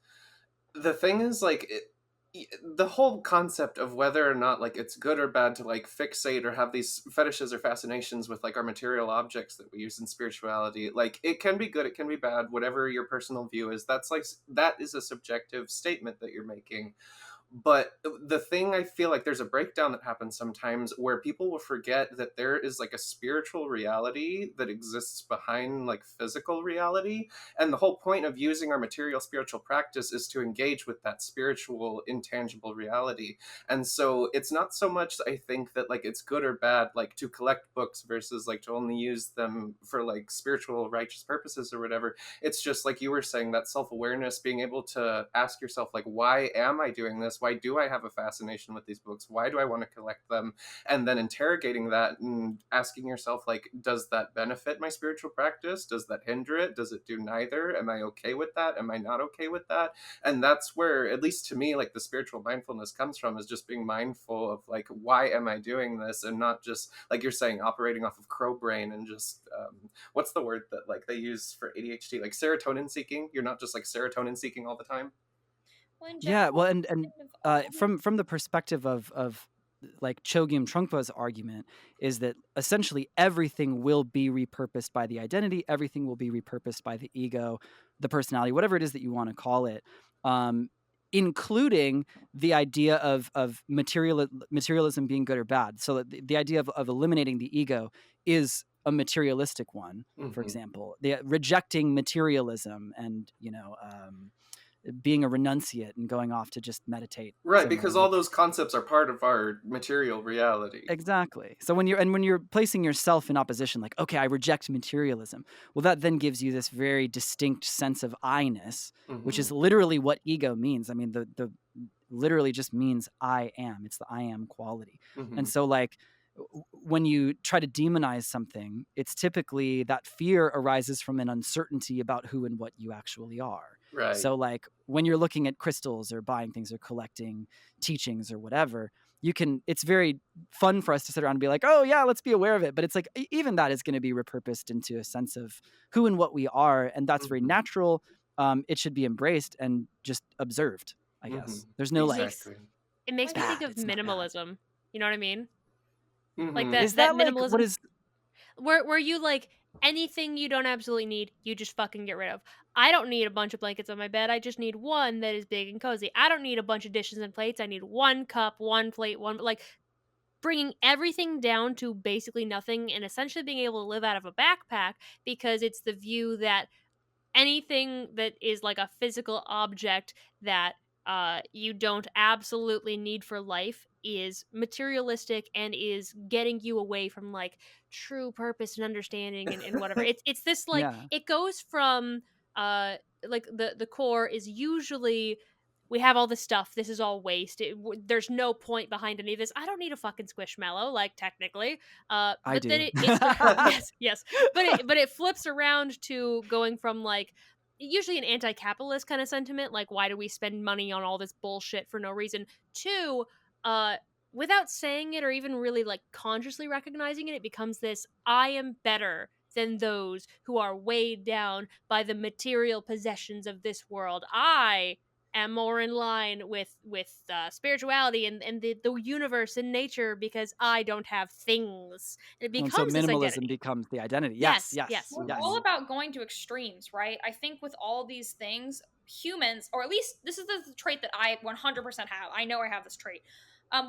C: the thing is, like the whole concept of whether or not like it's good or bad to like fixate or have these fetishes or fascinations with like our material objects that we use in spirituality, like it can be good, it can be bad, whatever your personal view is. That's like that is a subjective statement that you're making. But the thing, I feel like there's a breakdown that happens sometimes where people will forget that there is like a spiritual reality that exists behind like physical reality, and the whole point of using our material spiritual practice is to engage with that spiritual intangible reality. And so it's not so much, I think, that like it's good or bad like to collect books versus like to only use them for like spiritual righteous purposes or whatever. It's just like you were saying, that self-awareness, being able to ask yourself like, why am I doing this? Why do I have a fascination with these books? Why do I want to collect them? And then interrogating that and asking yourself like, does that benefit my spiritual practice? Does that hinder it? Does it do neither? Am I okay with that? Am I not okay with that? And that's where, at least to me, like the spiritual mindfulness comes from, is just being mindful of like, why am I doing this? And not just like you're saying, operating off of crow brain and just what's the word that like they use for ADHD, like serotonin seeking. You're not just like serotonin seeking all the time.
A: Well, in
D: Yeah, well,
A: general,
D: and
A: kind of,
D: from the perspective of like Chögyam Trungpa's argument is that essentially everything will be repurposed by the identity, everything will be repurposed by the ego, the personality, whatever it is that you want to call it, including the idea of materialism being good or bad. So that the idea of eliminating the ego is a materialistic one, for example. The rejecting materialism and being a renunciate and going off to just meditate.
C: Right, because all those concepts are part of our material reality.
D: Exactly. So when you're placing yourself in opposition, like, okay, I reject materialism, well, that then gives you this very distinct sense of I-ness, which is literally what ego means. I mean, the literally just means I am. It's the I am quality. And so like when you try to demonize something, it's typically that fear arises from an uncertainty about who and what you actually are.
C: Right.
D: So like when you're looking at crystals or buying things or collecting teachings or whatever, it's very fun for us to sit around and be like, oh yeah, let's be aware of it. But it's like, even that is going to be repurposed into a sense of who and what we are. And that's very natural. It should be embraced and just observed, I guess. There's no
C: exactly.
B: It makes me think of
D: it's not
B: minimalism. You know what I mean? Like
D: Is that like,
B: minimalism,
D: what is...
B: where you like anything you don't absolutely need, you just fucking get rid of. I don't need a bunch of blankets on my bed. I just need one that is big and cozy. I don't need a bunch of dishes and plates. I need one cup, one plate, one, like bringing everything down to basically nothing and essentially being able to live out of a backpack, because it's the view that anything that is like a physical object that you don't absolutely need for life is materialistic and is getting you away from like true purpose and understanding and whatever. It's this like it goes from like the core is usually we have all this stuff. This is all waste. There's no point behind any of this. I don't need a fucking squishmallow, like, technically.
D: I
B: But
D: do.
B: then it yes. But it flips around to going from, like, usually an anti-capitalist kind of sentiment, like, why do we spend money on all this bullshit for no reason, to without saying it or even really, like, consciously recognizing it, it becomes this, I am better than those who are weighed down by the material possessions of this world. I am more in line with spirituality and the universe and nature because I don't have things. And it
D: And so
B: becomes this
D: minimalism
B: identity.
D: becomes the identity.
B: Yes,
D: Yes,
B: yes.
A: We're
D: yes.
A: all about going to extremes, right? I think with all these things, humans, or at least this is the trait that I 100% have. I know I have this trait.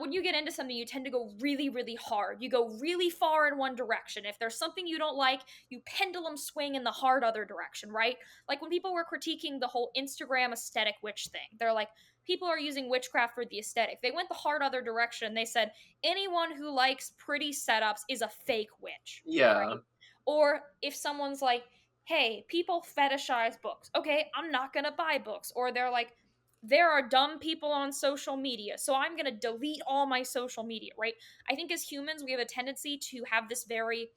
A: When you get into something, you tend to go really, really hard. You go really far in one direction. If there's something you don't like, you pendulum swing in the hard other direction, right? Like when people were critiquing the whole Instagram aesthetic witch thing, they're like, people are using witchcraft for the aesthetic. They went the hard other direction. They said, anyone who likes pretty setups is a fake witch.
C: Yeah.
A: Right? Or if someone's like, hey, people fetishize books. Okay, I'm not going to buy books. Or they're like, there are dumb people on social media, so I'm going to delete all my social media, right? I think as humans, we have a tendency to have this very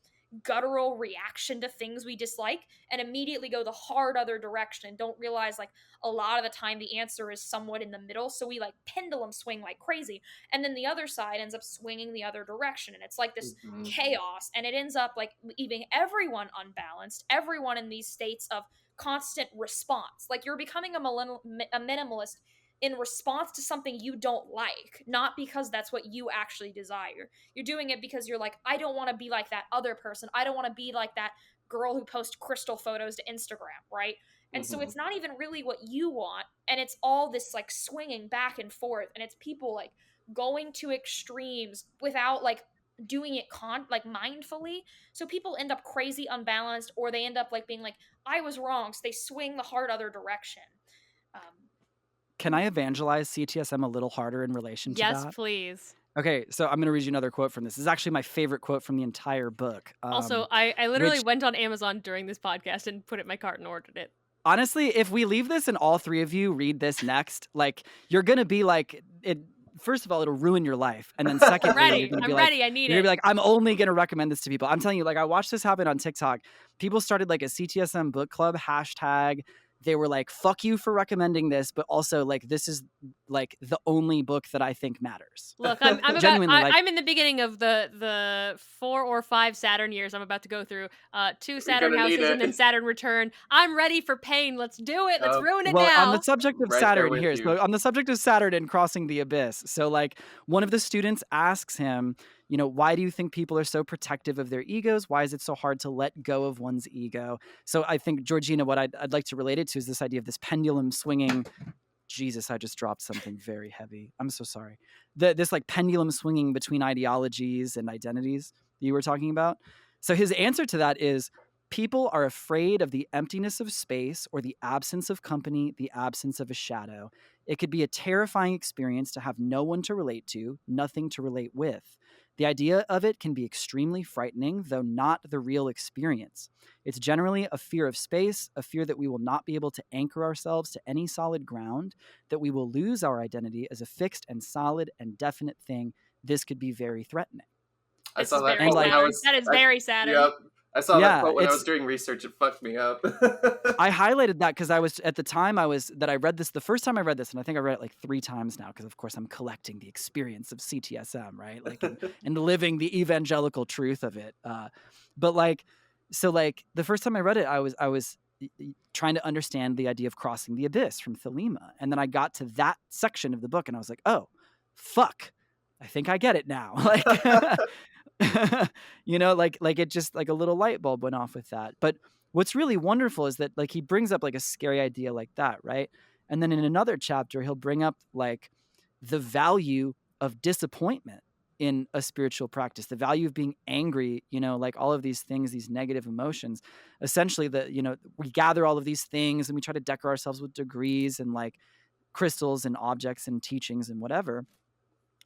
A: guttural reaction to things we dislike and immediately go the hard other direction and don't realize, like, a lot of the time the answer is somewhat in the middle. So we, like, pendulum swing like crazy. And then the other side ends up swinging the other direction. And it's like this chaos. And it ends up, like, leaving everyone unbalanced, everyone in these states of constant response. Like, you're becoming a minimalist in response to something you don't like, not because that's what you actually desire. You're doing it because you're like, I don't want to be like that other person. I don't want to be like that girl who posts crystal photos to Instagram, right? And so it's not even really what you want, and it's all this, like, swinging back and forth, and it's people, like, going to extremes without, like, doing it like mindfully. So people end up crazy unbalanced, or they end up, like, being like, I was wrong, so they swing the hard other direction.
D: Can I evangelize CTSM a little harder in relation to that?
B: Yes, please.
D: Okay, so I'm going to read you another quote from this. This is actually my favorite quote from the entire book.
B: Also, I literally
D: which-
B: went on Amazon during this podcast and put it in my cart and ordered it.
D: Honestly, if we leave this and all three of you read this next, like, you're going to be like, it. First of all, it'll ruin your life. And then secondly,
B: I'm ready.
D: you're gonna
B: I'm
D: be
B: ready.
D: like,
B: I need
D: you're
B: it.
D: gonna be like, I'm only going to recommend this to people. I'm telling you, like, I watched this happen on TikTok. People started like a CTSM book club hashtag. They were like, fuck you for recommending this, but also, like, this is, like, the only book that I think matters.
B: Look, I'm
D: Genuinely,
B: about,
D: like-
B: I'm in the beginning of the 4 or 5 Saturn years I'm about to go through. 2 Saturn
C: gonna need
B: houses
C: it.
B: and then Saturn return. I'm ready for pain. Let's do it. Let's ruin it
D: Well,
B: now.
D: on the subject of
C: Right there
D: Saturn
C: with
D: here,
C: you.
D: so on the subject of Saturn and crossing the abyss. So, like, one of the students asks him, you know, why do you think people are so protective of their egos? Why is it so hard to let go of one's ego? So I think, Georgina, what I'd like to relate it to is this idea of this pendulum swinging. Jesus, I just dropped something very heavy. I'm so sorry. This, like, pendulum swinging between ideologies and identities that you were talking about. So his answer to that is, people are afraid of the emptiness of space or the absence of company, the absence of a shadow. It could be a terrifying experience to have no one to relate to, nothing to relate with. The idea of it can be extremely frightening, though not the real experience. It's generally a fear of space, a fear that we will not be able to anchor ourselves to any solid ground, that we will lose our identity as a fixed and solid and definite thing. This could be very threatening.
C: I
B: This
C: saw
B: is
C: that
B: very
C: quote when I
B: Saturn.
C: was.
B: That is very Saturn.
C: Yep. I saw
D: Yeah,
C: that quote when I was
D: it's-
C: doing research. It fucked me up.
D: I highlighted that because I was, at the time I read this, the first time I read this, and I think I read it like 3 times now, because of course I'm collecting the experience of CTSM, right? Like, and living the evangelical truth of it. But like, so like the first time I read it, I was trying to understand the idea of crossing the abyss from Thelema. And then I got to that section of the book and I was like, oh, fuck, I think I get it now. Like, you know, like it just, like, a little light bulb went off with that. But what's really wonderful is that, like, he brings up like a scary idea like that, right? And then in another chapter, he'll bring up like the value of disappointment in a spiritual practice, the value of being angry, you know, like all of these things, these negative emotions. Essentially, you know, we gather all of these things and we try to decor ourselves with degrees and like crystals and objects and teachings and whatever.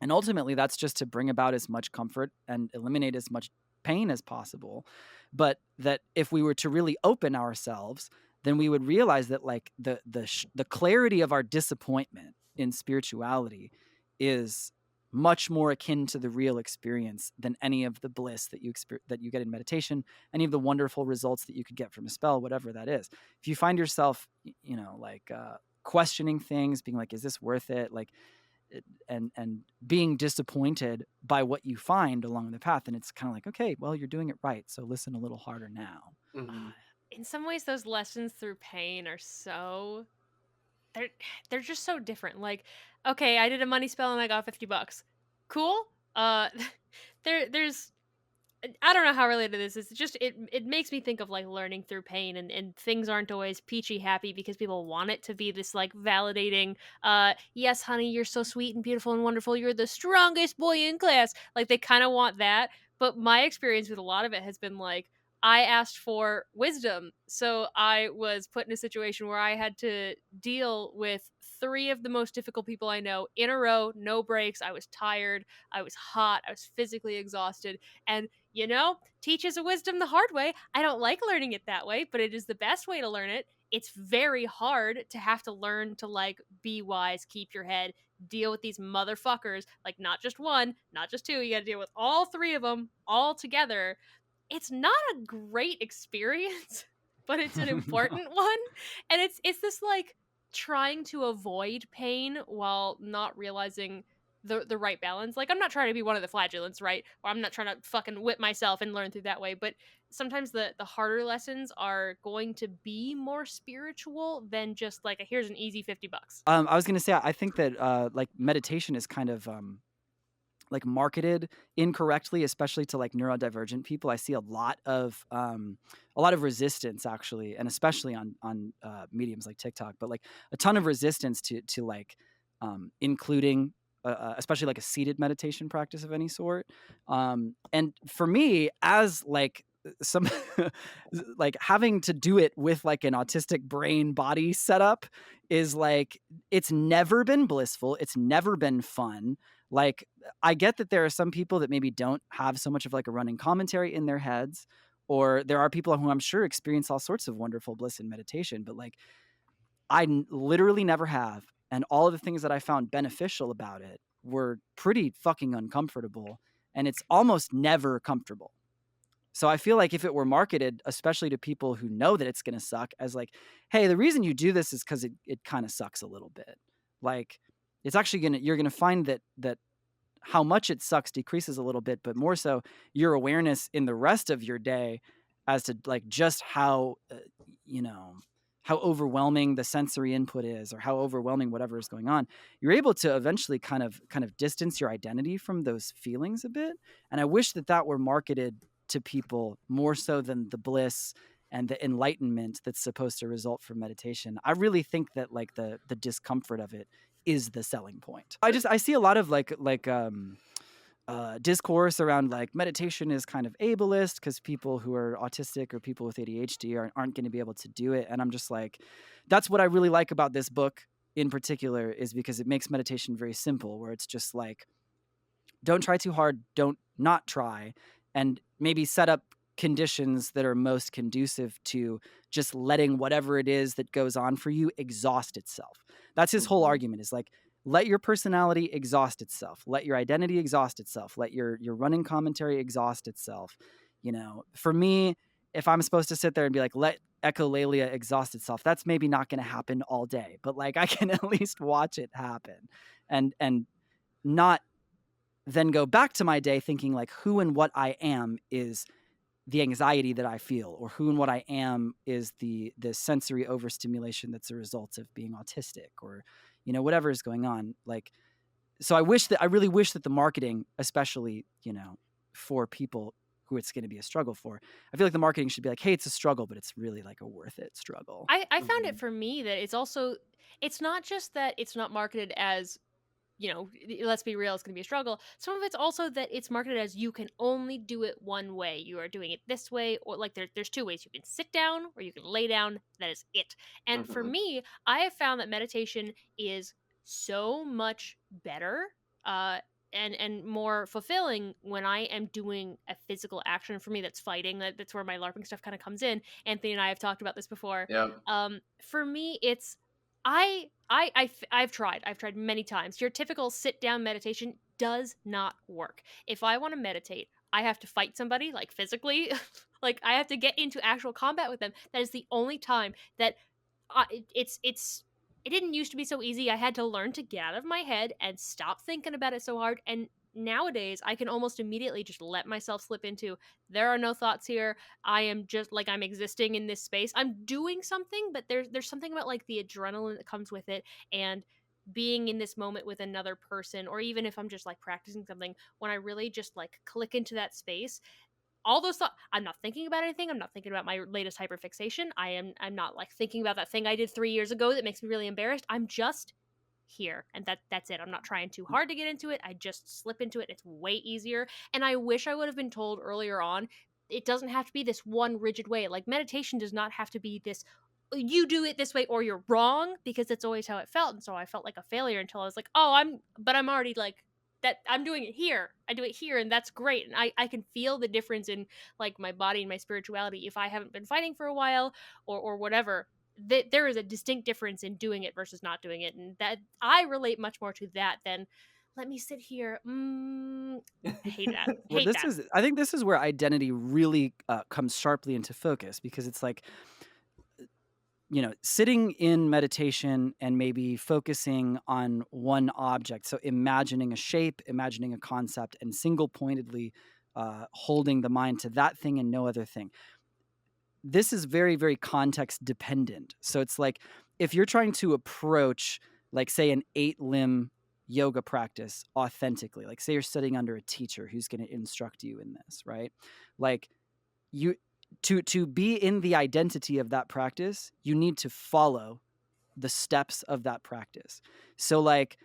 D: And ultimately, that's just to bring about as much comfort and eliminate as much pain as possible. But that if we were to really open ourselves, then we would realize that, like, the clarity of our disappointment in spirituality is much more akin to the real experience than any of the bliss that you get in meditation, any of the wonderful results that you could get from a spell, whatever that is. If you find yourself, questioning things, being like, is this worth it? Like, and being disappointed by what you find along the path, and it's kind of like, okay, well, you're doing it right, so listen a little harder now.
C: Mm-hmm.
B: In some ways, those lessons through pain are so they're just so different. Like, okay, I did a money spell and I got $50. Cool. There's I don't know how related this is. It's just it makes me think of like learning through pain, and things aren't always peachy happy because people want it to be this like validating, yes, honey, you're so sweet and beautiful and wonderful, you're the strongest boy in class. Like they kind of want that. But my experience with a lot of it has been like, I asked for wisdom. So I was put in a situation where I had to deal with 3 of the most difficult people I know in a row, no breaks. I was tired, I was hot, I was physically exhausted. And teaches a wisdom the hard way. I don't like learning it that way, but it is the best way to learn it. It's very hard to have to learn to like be wise, keep your head, deal with these motherfuckers, like not just one, not just two. You got to deal with all 3 of them all together. It's not a great experience, but it's an important one. And it's this like trying to avoid pain while not realizing the right balance. Like, I'm not trying to be one of the flagellants, right? Or I'm not trying to fucking whip myself and learn through that way. But sometimes the harder lessons are going to be more spiritual than just like, here's an easy $50.
D: I was gonna say, I think that like meditation is kind of like marketed incorrectly, especially to like neurodivergent people. I see a lot of resistance actually, and especially on mediums like TikTok, but like a ton of resistance to like including especially like a seated meditation practice of any sort. And for me, as like some like having to do it with like an autistic brain body setup is like, it's never been blissful, it's never been fun. Like, I get that there are some people that maybe don't have so much of like a running commentary in their heads, or there are people who I'm sure experience all sorts of wonderful bliss in meditation, but like literally never have. And all of the things that I found beneficial about it were pretty fucking uncomfortable, and it's almost never comfortable. So I feel like if it were marketed, especially to people who know that it's going to suck, as like, hey, the reason you do this is because it kind of sucks a little bit. Like, it's actually you're going to find that how much it sucks decreases a little bit, but more so your awareness in the rest of your day as to like just how, how overwhelming the sensory input is, or how overwhelming whatever is going on. You're able to eventually kind of distance your identity from those feelings a bit. And I wish that were marketed to people more so than the bliss and the enlightenment that's supposed to result from meditation. I really think that like the discomfort of it is the selling point. I see a lot of discourse around like meditation is kind of ableist because people who are autistic or people with ADHD aren't going to be able to do it. And I'm just like, that's what I really like about this book in particular, is because it makes meditation very simple, where it's just like, don't try too hard, don't not try, and maybe set up conditions that are most conducive to just letting whatever it is that goes on for you exhaust itself. That's his whole argument, is like, let your personality exhaust itself, let your identity exhaust itself, let your running commentary exhaust itself. For me, if I'm supposed to sit there and be like, let echolalia exhaust itself, that's maybe not going to happen all day, but like I can at least watch it happen, and not then go back to my day thinking like, who and what I am is the anxiety that I feel, or who and what I am is the sensory overstimulation that's a result of being autistic, or whatever is going on. Like, so I really wish that the marketing, especially for people who it's going to be a struggle for, I feel like the marketing should be like, hey, it's a struggle, but it's really like a worth it struggle.
B: I found it for me that it's not just that it's not marketed as, let's be real, it's going to be a struggle. Some of it's also that it's marketed as you can only do it one way. You are doing it this way, or like there's 2 ways. You can sit down or you can lay down. That is it. And for me, I have found that meditation is so much better and more fulfilling when I am doing a physical action. For me, that's fighting. That's where my LARPing stuff kind of comes in. Anthony and I have talked about this before.
C: Yeah.
B: For me, it's I I've tried many times. Your typical sit down meditation does not work. If I want to meditate, I have to fight somebody, like physically. Like I have to get into actual combat with them. That is the only time that it didn't used to be so easy. I had to learn to get out of my head and stop thinking about it so hard. And nowadays, I can almost immediately just let myself slip into, there are no thoughts here. I am just like, I'm existing in this space. I'm doing something, but there's something about like the adrenaline that comes with it, and being in this moment with another person, or even if I'm just like practicing something, when I really just like click into that space, all those thoughts, I'm not thinking about anything. I'm not thinking about my latest hyperfixation. I'm not like thinking about that thing I did 3 years ago that makes me really embarrassed. I'm just here, and that's it. I'm not trying too hard to get into it. I just slip into it. It's way easier. And I wish I would have been told earlier on, it doesn't have to be this one rigid way. Like meditation does not have to be this, you do it this way or you're wrong, because it's always how it felt. And so I felt like a failure until I was like, oh, I'm already like that. I'm doing it here. I do it here, and that's great. And I can feel the difference in like my body and my spirituality if I haven't been fighting for a while, or whatever. There is a distinct difference in doing it versus not doing it, and that I relate much more to that than let me sit here. Hate that.
D: Well,
B: Hate that.
D: I think this is where identity really comes sharply into focus, because it's like, sitting in meditation and maybe focusing on one object. So imagining a shape, imagining a concept, and single pointedly holding the mind to that thing and no other thing. This is very, very context dependent. So it's like, if you're trying to approach, like, say, an 8-limb yoga practice authentically, like, say you're studying under a teacher who's going to instruct you in this, right? Like, you to be in the identity of that practice, you need to follow the steps of that practice. So, like,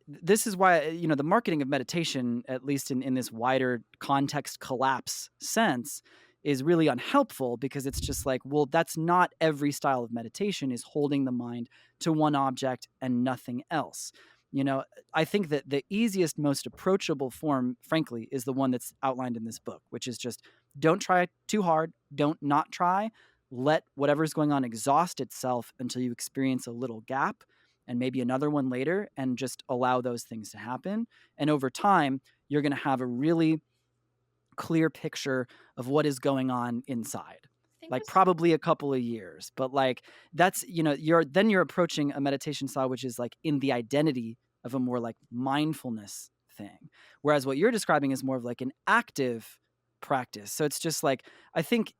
D: this is why, the marketing of meditation, at least in this wider context collapse sense, is really unhelpful, because it's just like, well, that's not every style of meditation is holding the mind to one object and nothing else. I think that the easiest, most approachable form, frankly, is the one that's outlined in this book, which is just, don't try too hard, don't not try, let whatever's going on exhaust itself until you experience a little gap, and maybe another one later, and just allow those things to happen. And over time, you're going to have a really clear picture of what is going on inside. Like, probably a couple of years, but like, that's, you're approaching a meditation style which is like in the identity of a more like mindfulness thing, whereas what you're describing is more of like an active practice. So it's just like, I think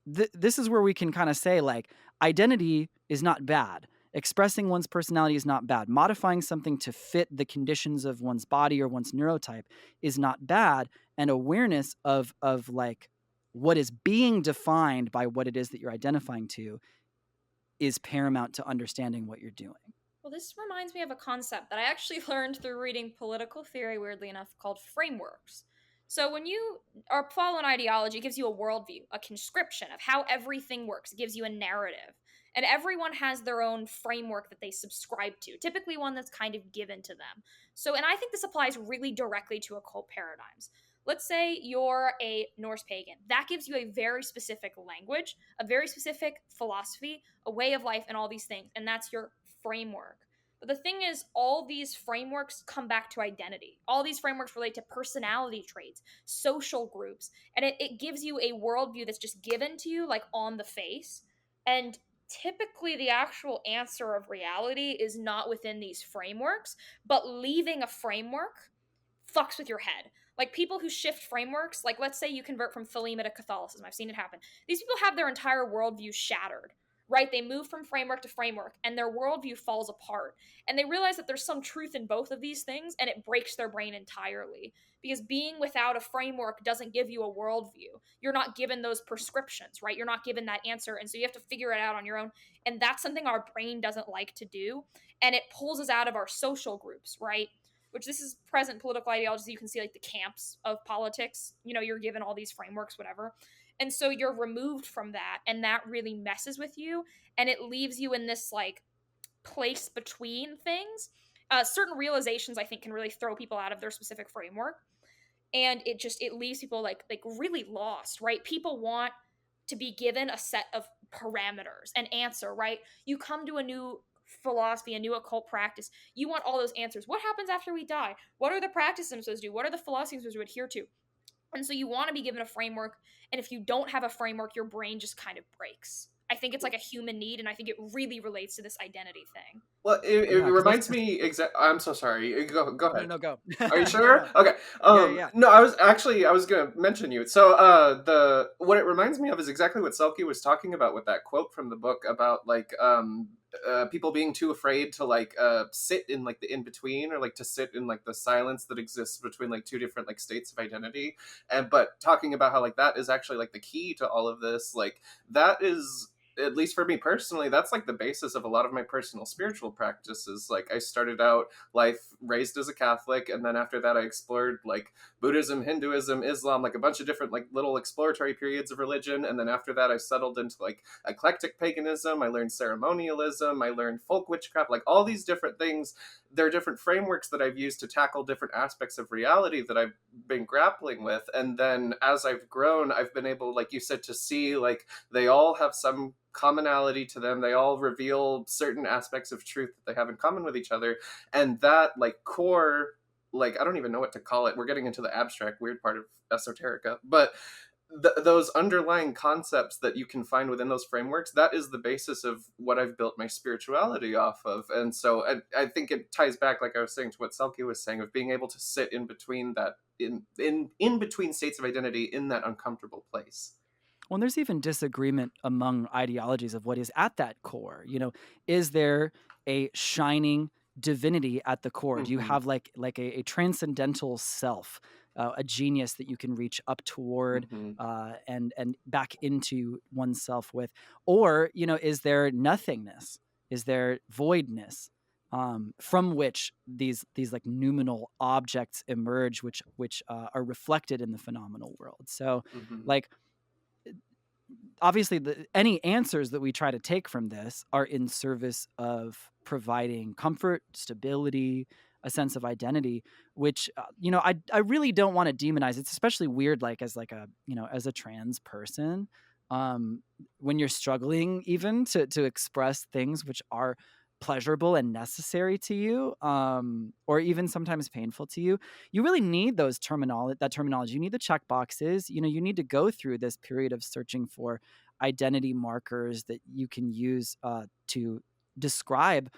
D: this is where we can kind of say, like, identity is not bad. Expressing one's personality is not bad. Modifying something to fit the conditions of one's body or one's neurotype is not bad. And awareness of like what is being defined by what it is that you're identifying to is paramount to understanding what you're doing.
A: Well, this reminds me of a concept that I actually learned through reading political theory, weirdly enough, called frameworks. So when you are following ideology, it gives you a worldview, a conscription of how everything works. It gives you a narrative. And everyone has their own framework that they subscribe to, typically one that's kind of given to them. So, and I think this applies really directly to occult paradigms. Let's say you're a Norse pagan. That gives you a very specific language, a very specific philosophy, a way of life, and all these things. And that's your framework. But the thing is, all these frameworks come back to identity. All these frameworks relate to personality traits, social groups, and it gives you a worldview that's just given to you, like, on the face. And typically, the actual answer of reality is not within these frameworks, but leaving a framework fucks with your head. Like, people who shift frameworks, like, let's say you convert from Thelema to Catholicism. I've seen it happen. These people have their entire worldview shattered, right? They move from framework to framework, and their worldview falls apart. And they realize that there's some truth in both of these things, and it breaks their brain entirely. Because being without a framework doesn't give you a worldview. You're not given those prescriptions, right? You're not given that answer, and so you have to figure it out on your own. And that's something our brain doesn't like to do, and it pulls us out of our social groups, right? Which, this is present political ideologies. You can see, like, the camps of politics. You're given all these frameworks, whatever. And so you're removed from that, and that really messes with you, and it leaves you in this, like, place between things. Certain realizations, I think, can really throw people out of their specific framework, and it leaves people like really lost, right? People want to be given a set of parameters, an answer, right? You come to a new philosophy, a new occult practice, you want all those answers. What happens after we die? What are the practices I'm supposed to do? What are the philosophies I'm supposed to adhere to? And so you want to be given a framework, and if you don't have a framework, your brain just kind of breaks. I think it's like a human need, and I think it really relates to this identity thing.
C: Well, it
D: Yeah, 'cause
C: reminds me I'm so sorry. Go
D: no,
C: ahead.
D: no, go.
C: Are you
D: No,
C: sure?
D: no.
C: Okay.
D: Yeah.
C: No, I was gonna mention you. So the what it reminds me of is exactly what Selki was talking about with that quote from the book about like people being too afraid to like sit in like the in between, or like to sit in like the silence that exists between like two different like states of identity. And but talking about how like that is actually like the key to all of this, like that is, at least for me personally, that's like the basis of a lot of my personal spiritual practices. Like I started out life raised as a Catholic, and then after that I explored like Buddhism, Hinduism, Islam, like a bunch of different like little exploratory periods of religion. And then after that I settled into like eclectic paganism. I learned ceremonialism, I learned folk witchcraft, like all these different things. There are different frameworks that I've used to tackle different aspects of reality that I've been grappling with. And then as I've grown, I've been able, like you said, to see like they all have some commonality to them. They all reveal certain aspects of truth that they have in common with each other. And that like core, like I don't even know what to call it. We're getting into the abstract weird part of esoterica, but those underlying concepts that you can find within those frameworks, that is the basis of what I've built my spirituality off of. And so I think it ties back, like I was saying, to what Selki was saying, of being able to sit in between that, in between states of identity, in that uncomfortable place.
D: Well, there's even disagreement among ideologies of what is at that core. Is there a shining divinity at the core? Do you have like a transcendental self, a genius that you can reach up toward and back into oneself with? Or is there nothingness? Is there voidness? From which these like noumenal objects emerge, which are reflected in the phenomenal world. So, like, obviously any answers that we try to take from this are in service of providing comfort, stability, a sense of identity, which I really don't want to demonize. It's especially weird, like as like a as a trans person, when you're struggling even to express things which are pleasurable and necessary to you, or even sometimes painful to you. You really need that terminology. You need the check boxes. You need to go through this period of searching for identity markers that you can use to describe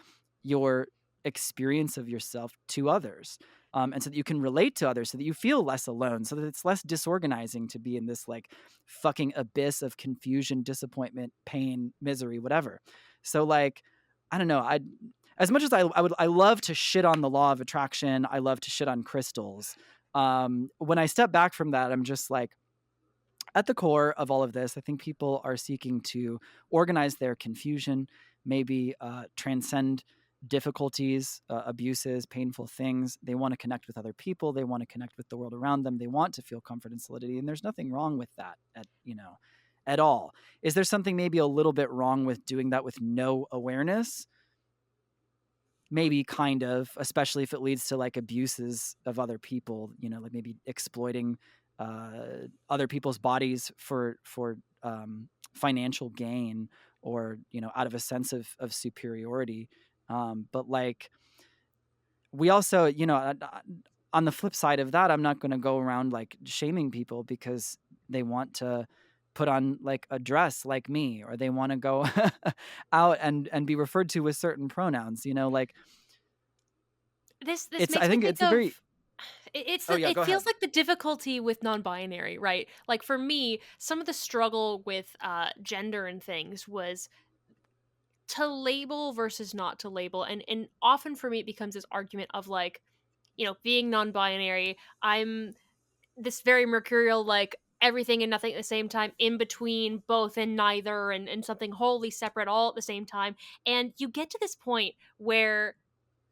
D: your experience of yourself to others, and so that you can relate to others, so that you feel less alone, so that it's less disorganizing to be in this like fucking abyss of confusion, disappointment, pain, misery, whatever. So like, I don't know. As much as I love to shit on the law of attraction, I love to shit on crystals. When I step back from that, I'm just like, at the core of all of this, I think people are seeking to organize their confusion, maybe transcend difficulties, abuses, painful things. They want to connect with other people. They want to connect with the world around them. They want to feel comfort and solidity, and there's nothing wrong with that at all. Is there something maybe a little bit wrong with doing that with no awareness? Maybe, kind of, especially if it leads to like abuses of other people, like maybe exploiting other people's bodies for financial gain, or out of a sense of superiority. But like, we also, on the flip side of that, I'm not going to go around like shaming people because they want to put on like a dress like me, or they want to go out and be referred to with certain pronouns, like
B: this
D: it's,
B: makes
D: I think
B: me
D: it's
B: think
D: a
B: of
D: very,
B: it
D: go
B: feels
D: ahead.
B: like the difficulty with non-binary, right? Like for me, some of the struggle with gender and things was to label versus not to label, and often for me it becomes this argument of like, being non-binary, I'm this very mercurial, like everything and nothing at the same time, in between both and neither, and something wholly separate all at the same time. And you get to this point where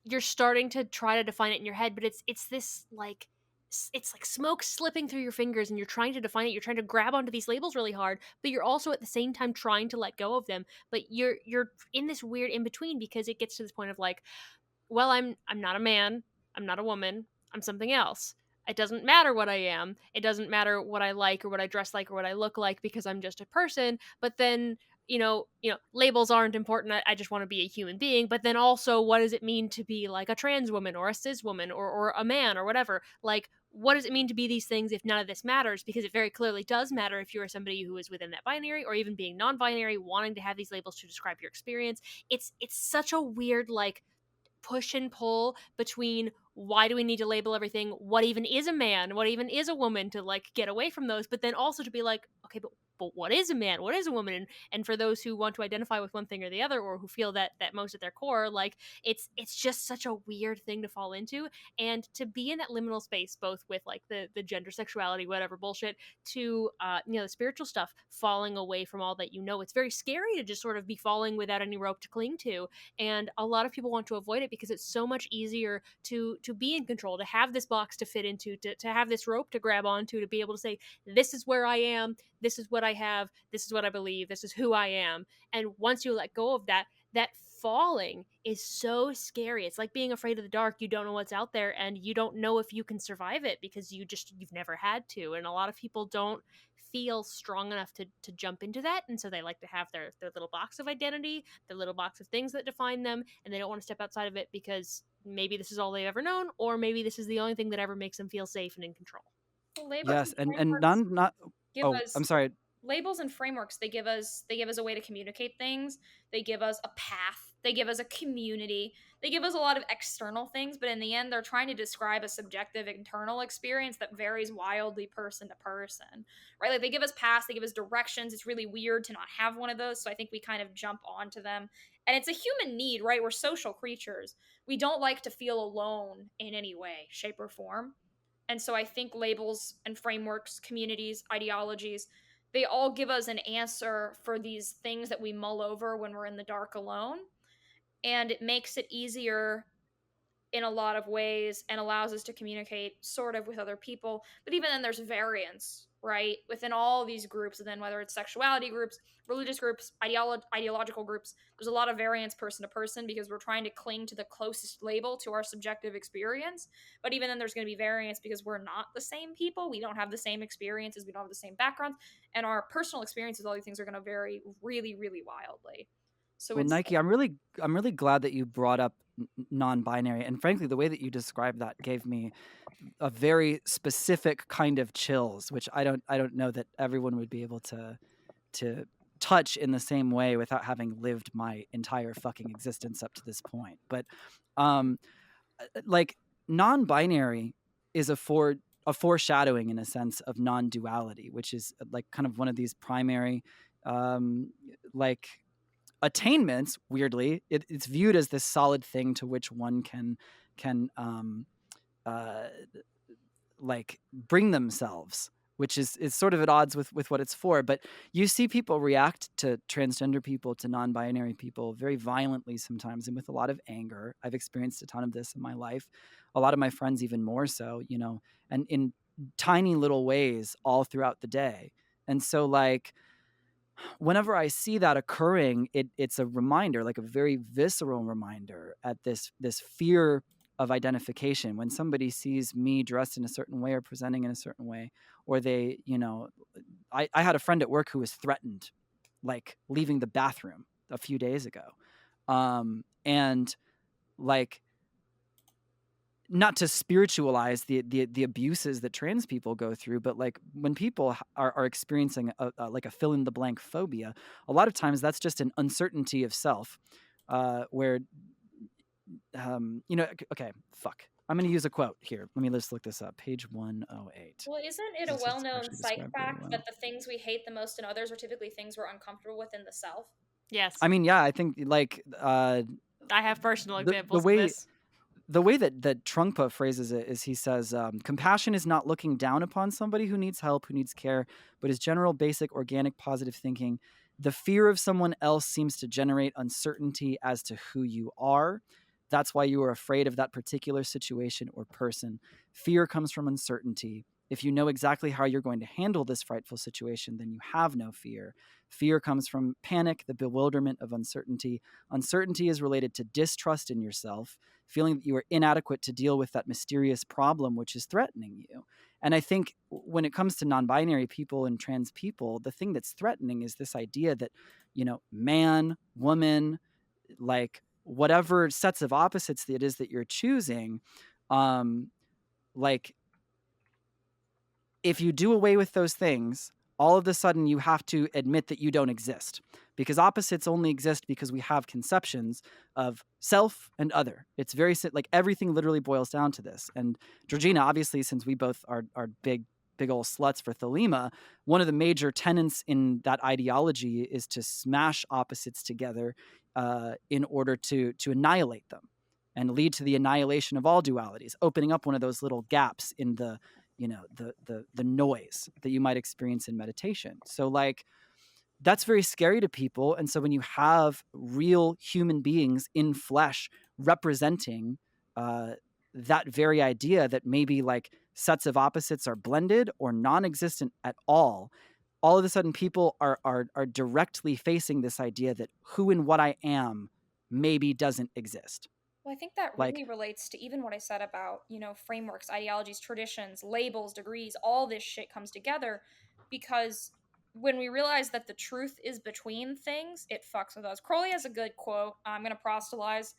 B: you're starting to try to define it in your head, but it's this like it's like smoke slipping through your fingers, and you're trying to define it. You're trying to grab onto these labels really hard, but you're also at the same time trying to let go of them. But you're in this weird in between, because it gets to this point of like, well, I'm not a man, I'm not a woman, I'm something else. It doesn't matter what I am. It doesn't matter what I like or what I dress like or what I look like, because I'm just a person. But then labels aren't important. I just want to be a human being. But then also, what does it mean to be like a trans woman or a cis woman or a man or whatever? Like, what does it mean to be these things if none of this matters? Because it very clearly does matter if you're somebody who is within that binary, or even being non-binary, wanting to have these labels to describe your experience. It's such a weird, like, push and pull between why do we need to label everything, what even is a man, what even is a woman, to like get away from those, but then also to be like, okay, but what is a man, what is a woman? And for those who want to identify with one thing or the other, or who feel that most at their core, like, it's just such a weird thing to fall into. And to be in that liminal space, both with like the gender, sexuality, whatever bullshit, to the spiritual stuff, falling away from all that, it's very scary to just sort of be falling without any rope to cling to. And a lot of people want to avoid it because it's so much easier to be in control, to have this box to fit into, to have this rope to grab onto, to be able to say, this is where I am, this is what I have, this is what I believe, this is who I am. And once you let go of that, that falling is so scary. It's like being afraid of the dark. You don't know what's out there, and you don't know if you can survive it because you've never had to. And a lot of people don't feel strong enough to jump into that, and so they like to have their little box of identity, their little box of things that define them, and they don't want to step outside of it because maybe this is all they've ever known, or maybe this is the only thing that ever makes them feel safe and in control.
A: Well, labels
D: Yes,
A: and
D: and
A: frameworks
D: not.
A: give
D: Oh,
A: us
D: I'm sorry.
A: labels and frameworks. They give us a way to communicate things. They give us a path. They give us a community. They give us a lot of external things, but in the end they're trying to describe a subjective internal experience that varies wildly person to person, right? Like, they give us paths, they give us directions. It's really weird to not have one of those, so I think we kind of jump onto them. And it's a human need, right? We're social creatures. We don't like to feel alone in any way, shape, or form. And so I think labels and frameworks, communities, ideologies, they all give us an answer for these things that we mull over when we're in the dark alone. And it makes it easier in a lot of ways and allows us to communicate sort of with other people. But even then, there's variance, right? Within all these groups, and then whether it's sexuality groups, religious groups, ideological groups, there's a lot of variance person to person because we're trying to cling to the closest label to our subjective experience. But even then, there's going to be variance because we're not the same people. We don't have the same experiences. We don't have the same backgrounds. And our personal experiences, all these things are going to vary really, really wildly. So
D: Well,
A: it's
D: Nike, I'm really glad that you brought up non-binary, and frankly, the way that you described that gave me a very specific kind of chills, which I don't know that everyone would be able to touch in the same way without having lived my entire fucking existence up to this point. But um, like, non-binary is a foreshadowing in a sense of non-duality, which is like kind of one of these primary like attainments. Weirdly, it's viewed as this solid thing to which one can uh, like bring themselves, which is sort of at odds with what it's for. But you see people react to transgender people, to non-binary people, very violently sometimes, and with a lot of anger. I've experienced a ton of this in my life. A lot of my friends even more so, and in tiny little ways all throughout the day. And so, like, whenever I see that occurring, it's a reminder, like a very visceral reminder, at this fear of identification. When somebody sees me dressed in a certain way or presenting in a certain way, or they, I had a friend at work who was threatened, like leaving the bathroom a few days ago. And like, not to spiritualize the abuses that trans people go through, but like, when people are experiencing like a fill in the blank phobia, a lot of times that's just an uncertainty of self, where okay, fuck, I'm going to use a quote here. Let me just look this up. Page 108.
A: Well, isn't it a
D: This is
A: well-known
D: actually
A: psych
D: described really
A: fact
D: well.
A: that the things we hate the most in others are typically things we're uncomfortable with in the self?
B: Yes.
D: I mean, yeah, I think like
B: I have personal
D: the
B: examples
D: way
B: of this.
D: the way that Trungpa phrases it is, he says, compassion is not looking down upon somebody who needs help, who needs care, but is general, basic, organic, positive thinking. The fear of someone else seems to generate uncertainty as to who you are. That's why you are afraid of that particular situation or person. Fear comes from uncertainty. If you know exactly how you're going to handle this frightful situation, then you have no fear. Fear comes from panic, the bewilderment of uncertainty. Uncertainty is related to distrust in yourself, feeling that you are inadequate to deal with that mysterious problem which is threatening you. And I think when it comes to non-binary people and trans people, the thing that's threatening is this idea that, man, woman, like whatever sets of opposites that it is that you're choosing, like if you do away with those things, all of a sudden you have to admit that you don't exist, because opposites only exist because we have conceptions of self and other. It's very like everything literally boils down to this. And Georgina, obviously, since we both are big old sluts for Thelema, one of the major tenets in that ideology is to smash opposites together in order to annihilate them and lead to the annihilation of all dualities, opening up one of those little gaps in the the noise that you might experience in meditation. So like that's very scary to people. And so when you have real human beings in flesh representing that very idea that maybe like sets of opposites are blended or non-existent at all of a sudden people are directly facing this idea that who and what I am maybe doesn't exist.
A: Well, I think that
D: Like,
A: really relates to even what I said about, frameworks, ideologies, traditions, labels, degrees, all this shit comes together because when we realize that the truth is between things, it fucks with us. Crowley has a good quote. I'm going to proselytize.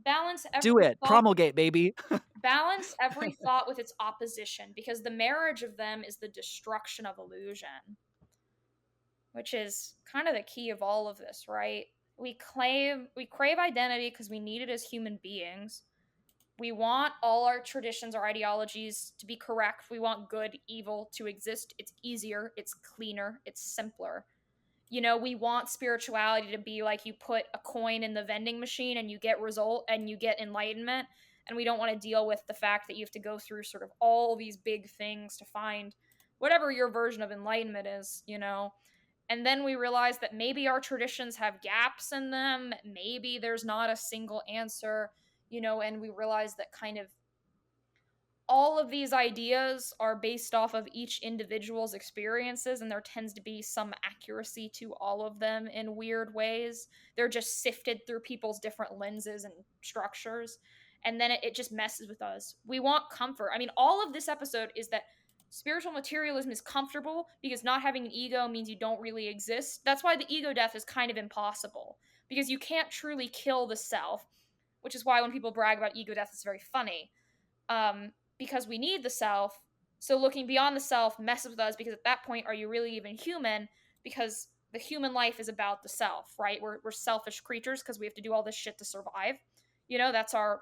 A: Balance
D: do
A: every
D: it,
A: thought.
D: promulgate, baby.
A: Balance every thought with its opposition, because the marriage of them is the destruction of illusion, which is kind of the key of all of this, right? We crave identity because we need it as human beings. We want all our traditions, our ideologies to be correct. We want good, evil to exist. It's easier, it's cleaner, it's simpler. We want spirituality to be like you put a coin in the vending machine and you get enlightenment. And we don't want to deal with the fact that you have to go through sort of all these big things to find whatever your version of enlightenment is. And then we realize that maybe our traditions have gaps in them. Maybe there's not a single answer, and we realize that kind of all of these ideas are based off of each individual's experiences, and there tends to be some accuracy to all of them in weird ways. They're just sifted through people's different lenses and structures, and then it just messes with us. We want comfort. I mean, all of this episode is that spiritual materialism is comfortable because not having an ego means you don't really exist. That's why the ego death is kind of impossible, because you can't truly kill the self, which is why when people brag about ego death, it's very funny. Because we need the self. So looking beyond the self messes with us, because at that point, are you really even human? Because the human life is about the self, right? We're selfish creatures because we have to do all this shit to survive. That's our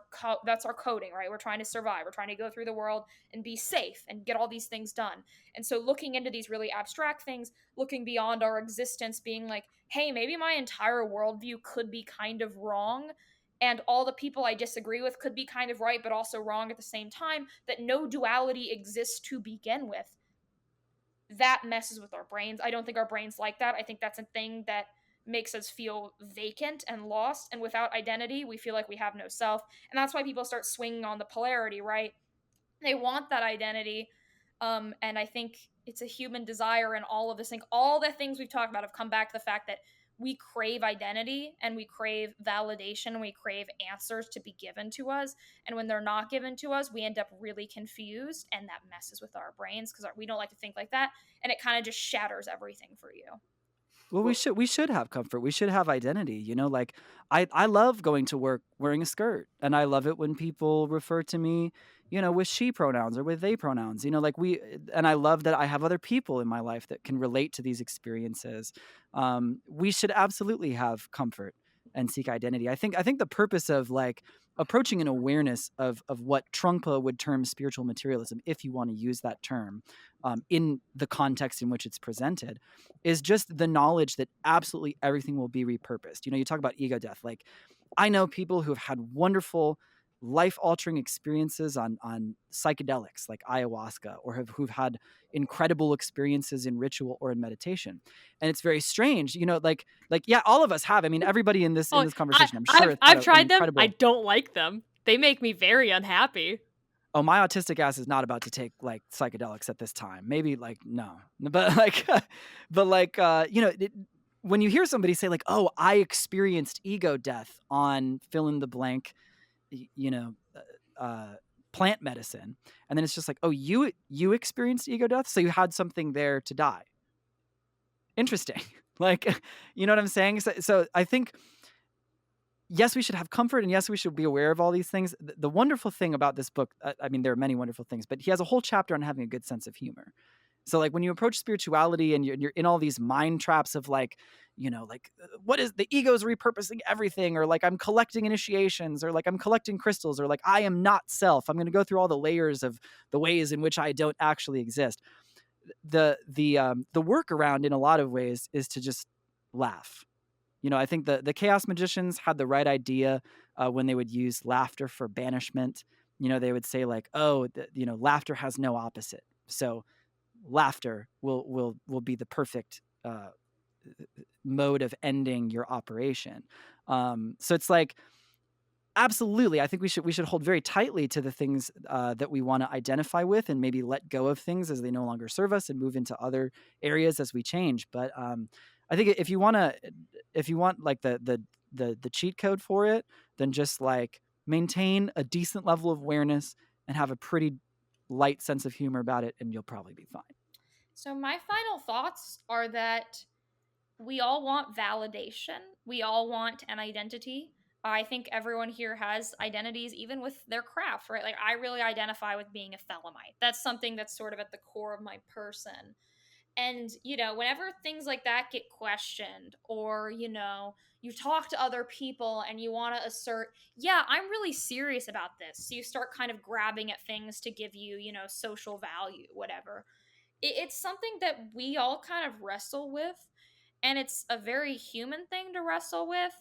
A: coding, right? We're trying to survive. We're trying to go through the world and be safe and get all these things done. And so looking into these really abstract things, looking beyond our existence, being like, hey, maybe my entire worldview could be kind of wrong, and all the people I disagree with could be kind of right, but also wrong at the same time, that no duality exists to begin with. That messes with our brains. I don't think our brains like that. I think that's a thing that makes us feel vacant and lost. And without identity, we feel like we have no self. And that's why people start swinging on the polarity, right? They want that identity. And I think it's a human desire, and all of this thing, all the things we've talked about have come back to the fact that we crave identity and we crave validation and we crave answers to be given to us. And when they're not given to us, we end up really confused, and that messes with our brains because we don't like to think like that. And it kind of just shatters everything for you.
D: Well, we should have comfort. We should have identity. Like I love going to work wearing a skirt, and I love it when people refer to me, with she pronouns or with they pronouns. And I love that I have other people in my life that can relate to these experiences. We should absolutely have comfort and seek identity. I think the purpose of like approaching an awareness of what Trungpa would term spiritual materialism, if you want to use that term, in the context in which it's presented, is just the knowledge that absolutely everything will be repurposed. You talk about ego death. Like, I know people who have had wonderful life-altering experiences on psychedelics like ayahuasca, or who've had incredible experiences in ritual or in meditation. And it's very strange, like yeah, all of us have. I mean, everybody in this conversation, I'm sure
B: I've tried them. I don't like them. They make me very unhappy.
D: Oh, my autistic ass is not about to take like psychedelics at this time. Maybe like no, but like, when you hear somebody say like, "Oh, I experienced ego death on fill in the blank," plant medicine. And then it's just like, oh, you experienced ego death, so you had something there to die. Interesting. Like, you know what I'm saying? So I think, yes, we should have comfort, and yes, we should be aware of all these things. The wonderful thing about this book, I mean, there are many wonderful things, but he has a whole chapter on having a good sense of humor. So like when you approach spirituality and you're in all these mind traps of like, like what is the ego's repurposing everything, or like I'm collecting initiations, or like I'm collecting crystals, or like I am not self. I'm going to go through all the layers of the ways in which I don't actually exist. The workaround in a lot of ways is to just laugh. I think the chaos magicians had the right idea when they would use laughter for banishment. They would say like, oh, laughter has no opposite. So laughter will be the perfect mode of ending your operation. So it's like, absolutely, I think we should hold very tightly to the things that we want to identify with, and maybe let go of things as they no longer serve us, and move into other areas as we change. But I think if you want like the cheat code for it, then just like maintain a decent level of awareness and have a pretty light sense of humor about it, and you'll probably be fine.
A: So my final thoughts are that we all want validation. We all want an identity. I think everyone here has identities, even with their craft, right? Like, I really identify with being a Thelemite. That's something that's sort of at the core of my person. And, whenever things like that get questioned, or, you talk to other people and you want to assert, yeah, I'm really serious about this. So you start kind of grabbing at things to give you, social value, whatever. It's something that we all kind of wrestle with, and it's a very human thing to wrestle with,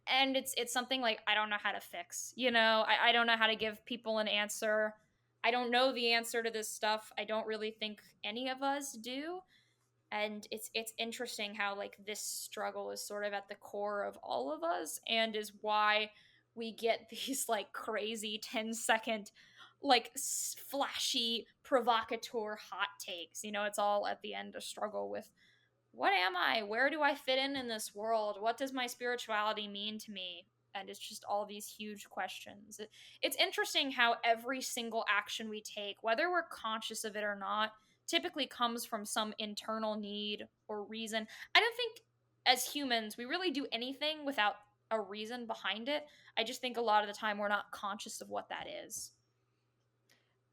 A: and it's something like I don't know how to fix. I don't know how to give people an answer. I don't know the answer to this stuff. I don't really think any of us do. And it's interesting how like this struggle is sort of at the core of all of us, and is why we get these like crazy 10-second like flashy provocateur hot takes. It's all at the end a struggle with, what am I? Where do I fit in this world? What does my spirituality mean to me? And it's just all these huge questions. It's interesting how every single action we take, whether we're conscious of it or not, typically comes from some internal need or reason. I don't think as humans we really do anything without a reason behind it. I just think a lot of the time we're not conscious of what that is.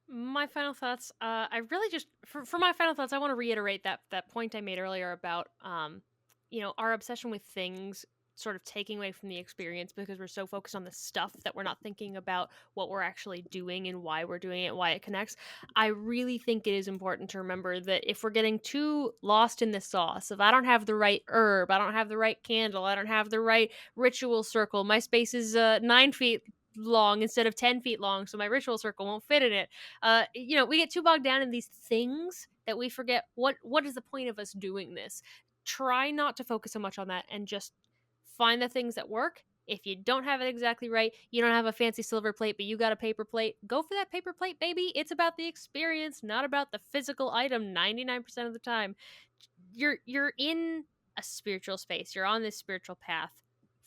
B: My final thoughts, I really just for my final thoughts, I want to reiterate that point I made earlier about our obsession with things sort of taking away from the experience, because we're so focused on the stuff that we're not thinking about what we're actually doing and why we're doing it, why it connects. I really think it is important to remember that if we're getting too lost in the sauce of, I don't have the right herb, I don't have the right candle, I don't have the right ritual circle, my space is 9 feet long instead of 10 feet long, so my ritual circle won't fit in it. We get too bogged down in these things that we forget what is the point of us doing this. Try not to focus so much on that, and just find the things that work. If you don't have it exactly right, you don't have a fancy silver plate, but you got a paper plate, go for that paper plate, baby. It's about the experience, not about the physical item 99% of the time. You're in a spiritual space. You're on this spiritual path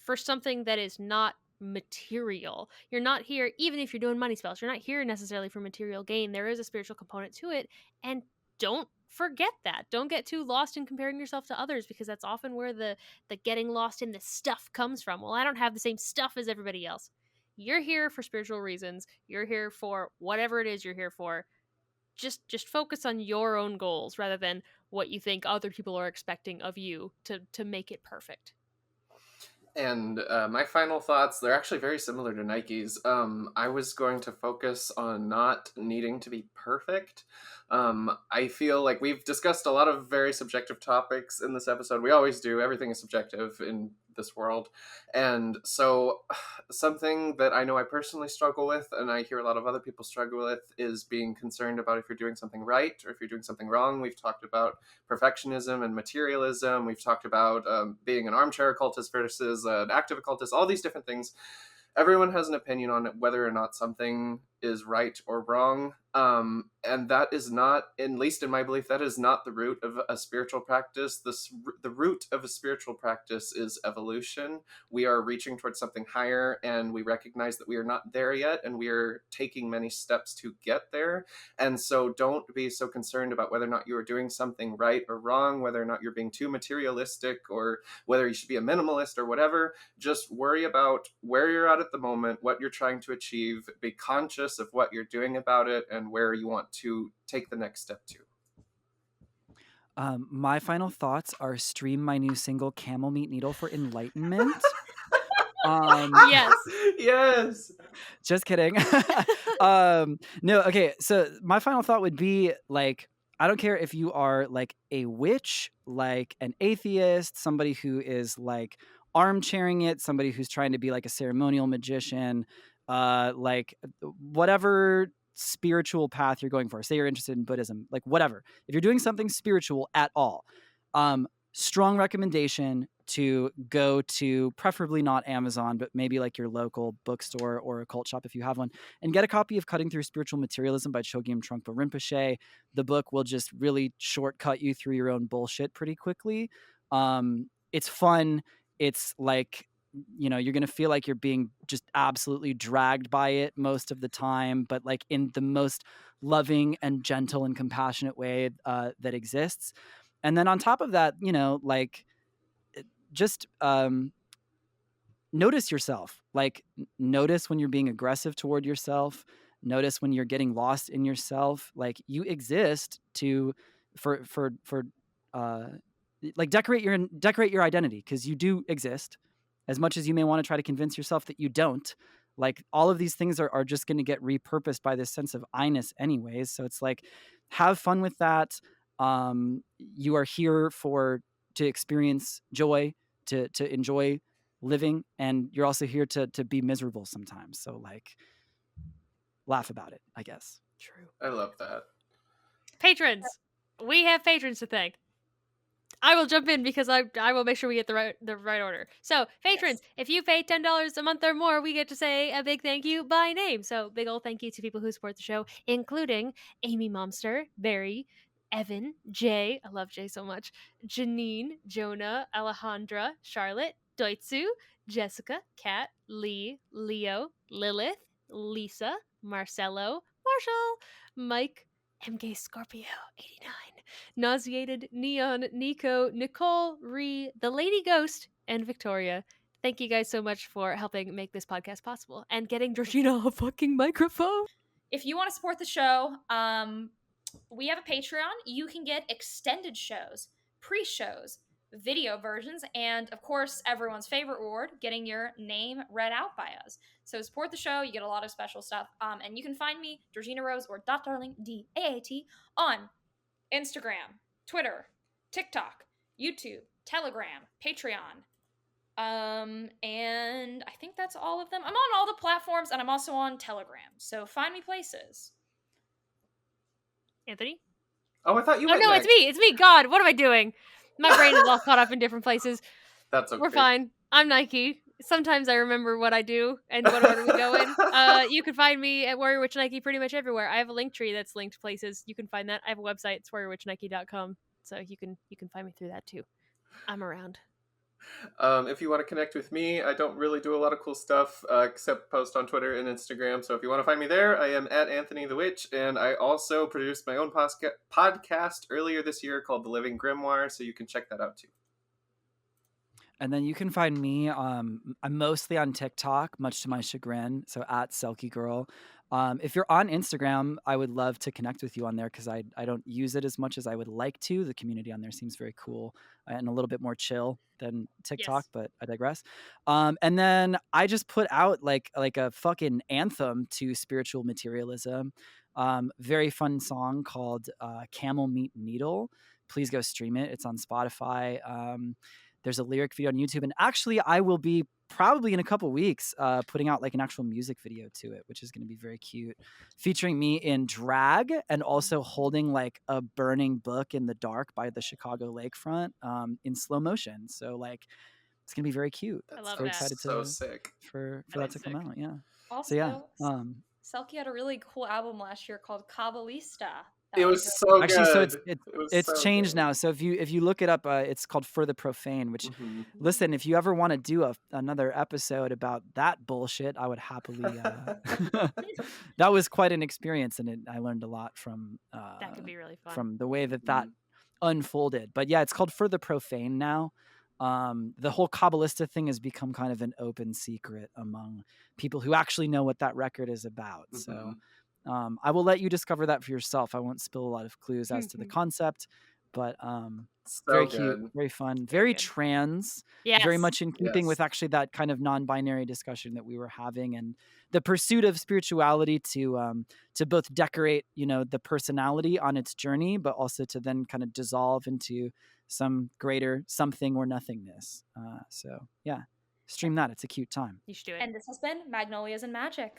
B: for something that is not material. You're not here, even if you're doing money spells, you're not here necessarily for material gain. There is a spiritual component to it, and don't forget that. Don't get too lost in comparing yourself to others, because that's often where the getting lost in the stuff comes from. Well, I don't have the same stuff as everybody else. You're here for spiritual reasons. You're here for whatever it is you're here for. Just focus on your own goals rather than what you think other people are expecting of you to make it perfect.
C: And my final thoughts, they're actually very similar to Nike's. I was going to focus on not needing to be perfect. I feel like we've discussed a lot of very subjective topics in this episode. We always do. Everything is subjective in this world. And so something that I know I personally struggle with, and I hear a lot of other people struggle with, is being concerned about if you're doing something right or if you're doing something wrong. We've talked about perfectionism and materialism. We've talked about being an armchair occultist versus an active occultist, all these different things. Everyone has an opinion on whether or not something is right or wrong. And that is not, at least in my belief, that is not the root of a spiritual practice. The root of a spiritual practice is evolution. We are reaching towards something higher, and we recognize that we are not there yet, and we are taking many steps to get there. And so don't be so concerned about whether or not you are doing something right or wrong, whether or not you're being too materialistic, or whether you should be a minimalist or whatever. Just worry about where you're at the moment, what you're trying to achieve, be conscious of what you're doing about it, and where you want to take the next step to.
D: My final thoughts are stream my new single Camel Meat Needle for Enlightenment.
B: Yes.
C: Yes.
D: Just kidding. No, okay. So my final thought would be like, I don't care if you are like a witch, like an atheist, somebody who is like armchairing it, somebody who's trying to be like a ceremonial magician, like whatever spiritual path you're going for. Say you're interested in Buddhism, like whatever. If you're doing something spiritual at all, strong recommendation to go to preferably not Amazon, but maybe like your local bookstore or occult shop if you have one, and get a copy of Cutting Through Spiritual Materialism by Chögyam Trungpa Rinpoche. The book will just really shortcut you through your own bullshit pretty quickly. It's fun. It's like, you know, you're going to feel like you're being just absolutely dragged by it most of the time, but like in the most loving and gentle and compassionate way that exists. And then on top of that, you know, like just notice yourself. Like notice when you're being aggressive toward yourself. Notice when you're getting lost in yourself. Like you exist to for like decorate your identity, because you do exist, as much as you may want to try to convince yourself that you don't. Like all of these things are just going to get repurposed by this sense of I-ness anyways. So it's like, have fun with that. You are here to experience joy, to enjoy living, and you're also here to be miserable sometimes. So like, laugh about it, I guess.
B: True.
C: I love that.
B: Patrons. We have patrons to thank. I will jump in because I will make sure we get the right order. So, patrons, if you pay $10 a month or more, we get to say a big thank you by name. So, big old thank you to people who support the show, including Amy Momster, Barry, Evan, Jay, I love Jay so much, Janine, Jonah, Alejandra, Charlotte, Doitsu, Jessica, Kat, Lee, Leo, Lilith, Lisa, Marcelo, Marshall, Mike, MK Scorpio 89, Nauseated, Neon, Nico, Nicole, Ree, The Lady Ghost, and Victoria. Thank you guys so much for helping make this podcast possible and getting Georgina a fucking microphone.
A: If you want to support the show, we have a Patreon. You can get extended shows, pre-shows, video versions, and of course, everyone's favorite reward, getting your name read out by us. So support the show. You get a lot of special stuff. And you can find me, Georgina Rose, or .darling, DAAT, on Instagram, Twitter, TikTok, YouTube, Telegram, Patreon. And I think that's all of them. I'm on all the platforms, and I'm also on Telegram. So find me places.
B: Anthony?
C: Oh, I thought you
B: Oh,
C: went
B: no,
C: next.
B: it's me. God, what am I doing? My brain is all caught up in different places.
C: That's okay.
B: We're fine. I'm Nike. Sometimes I remember what I do and what order we go in. You can find me at Warrior Witch Nike pretty much everywhere. I have a link tree that's linked places. You can find that. I have a website. It's warriorwitchnike.com. So you can find me through that too. I'm around.
C: If you want to connect with me, I don't really do a lot of cool stuff except post on Twitter and Instagram. So if you want to find me there, I am at Anthony the Witch, and I also produced my own podcast earlier this year called The Living Grimoire, so you can check that out too.
D: And then you can find me, I'm mostly on TikTok, much to my chagrin, so at Selki Girl. If you're on Instagram, I would love to connect with you on there, because I don't use it as much as I would like to. The community on there seems very cool and a little bit more chill than TikTok,
B: Yes.
D: but I digress. And then I just put out like a fucking anthem to spiritual materialism. Very fun song called Camel Meat Needle. Please go stream it. It's on Spotify. There's a lyric video on YouTube, and actually I will be probably in a couple weeks putting out like an actual music video to it, which is going to be very cute, featuring me in drag and also holding like a burning book in the dark by the Chicago lakefront in slow motion. So like it's going to be very cute.
B: I love
D: very
B: that.
D: excited
C: So sick.
D: for that to come out. Yeah.
A: Also,
D: So yeah.
A: Selki had a really cool album last year called Kabbalista.
C: It was so
D: Actually, so
C: good. It was
D: it's
C: so
D: changed
C: good.
D: now. So if you look it up, it's called For the Profane. Which,
C: Mhm.
D: listen, if you ever want to do another episode about that bullshit, I would happily. That was quite an experience, and I learned a lot from
B: That could be really fun.
D: from the way that
C: Mhm.
D: unfolded. But yeah, it's called For the Profane now. The whole Kabbalista thing has become kind of an open secret among people who actually know what that record is about. So.
C: Mhm.
D: I will let you discover that for yourself. I won't spill a lot of clues as to the
B: Mhm.
D: concept, but
C: So
D: very cute,
C: good.
D: very fun,
B: Very
D: very
B: good.
D: trans,
B: Yes.
D: very much in keeping with
C: Yes.
D: actually that kind of non-binary discussion that we were having, and the pursuit of spirituality to both decorate, the personality on its journey, but also to then kind of dissolve into some greater something or nothingness. So yeah, stream that. It's a cute time.
B: You should do it.
A: And this has been Magnolias and Magic.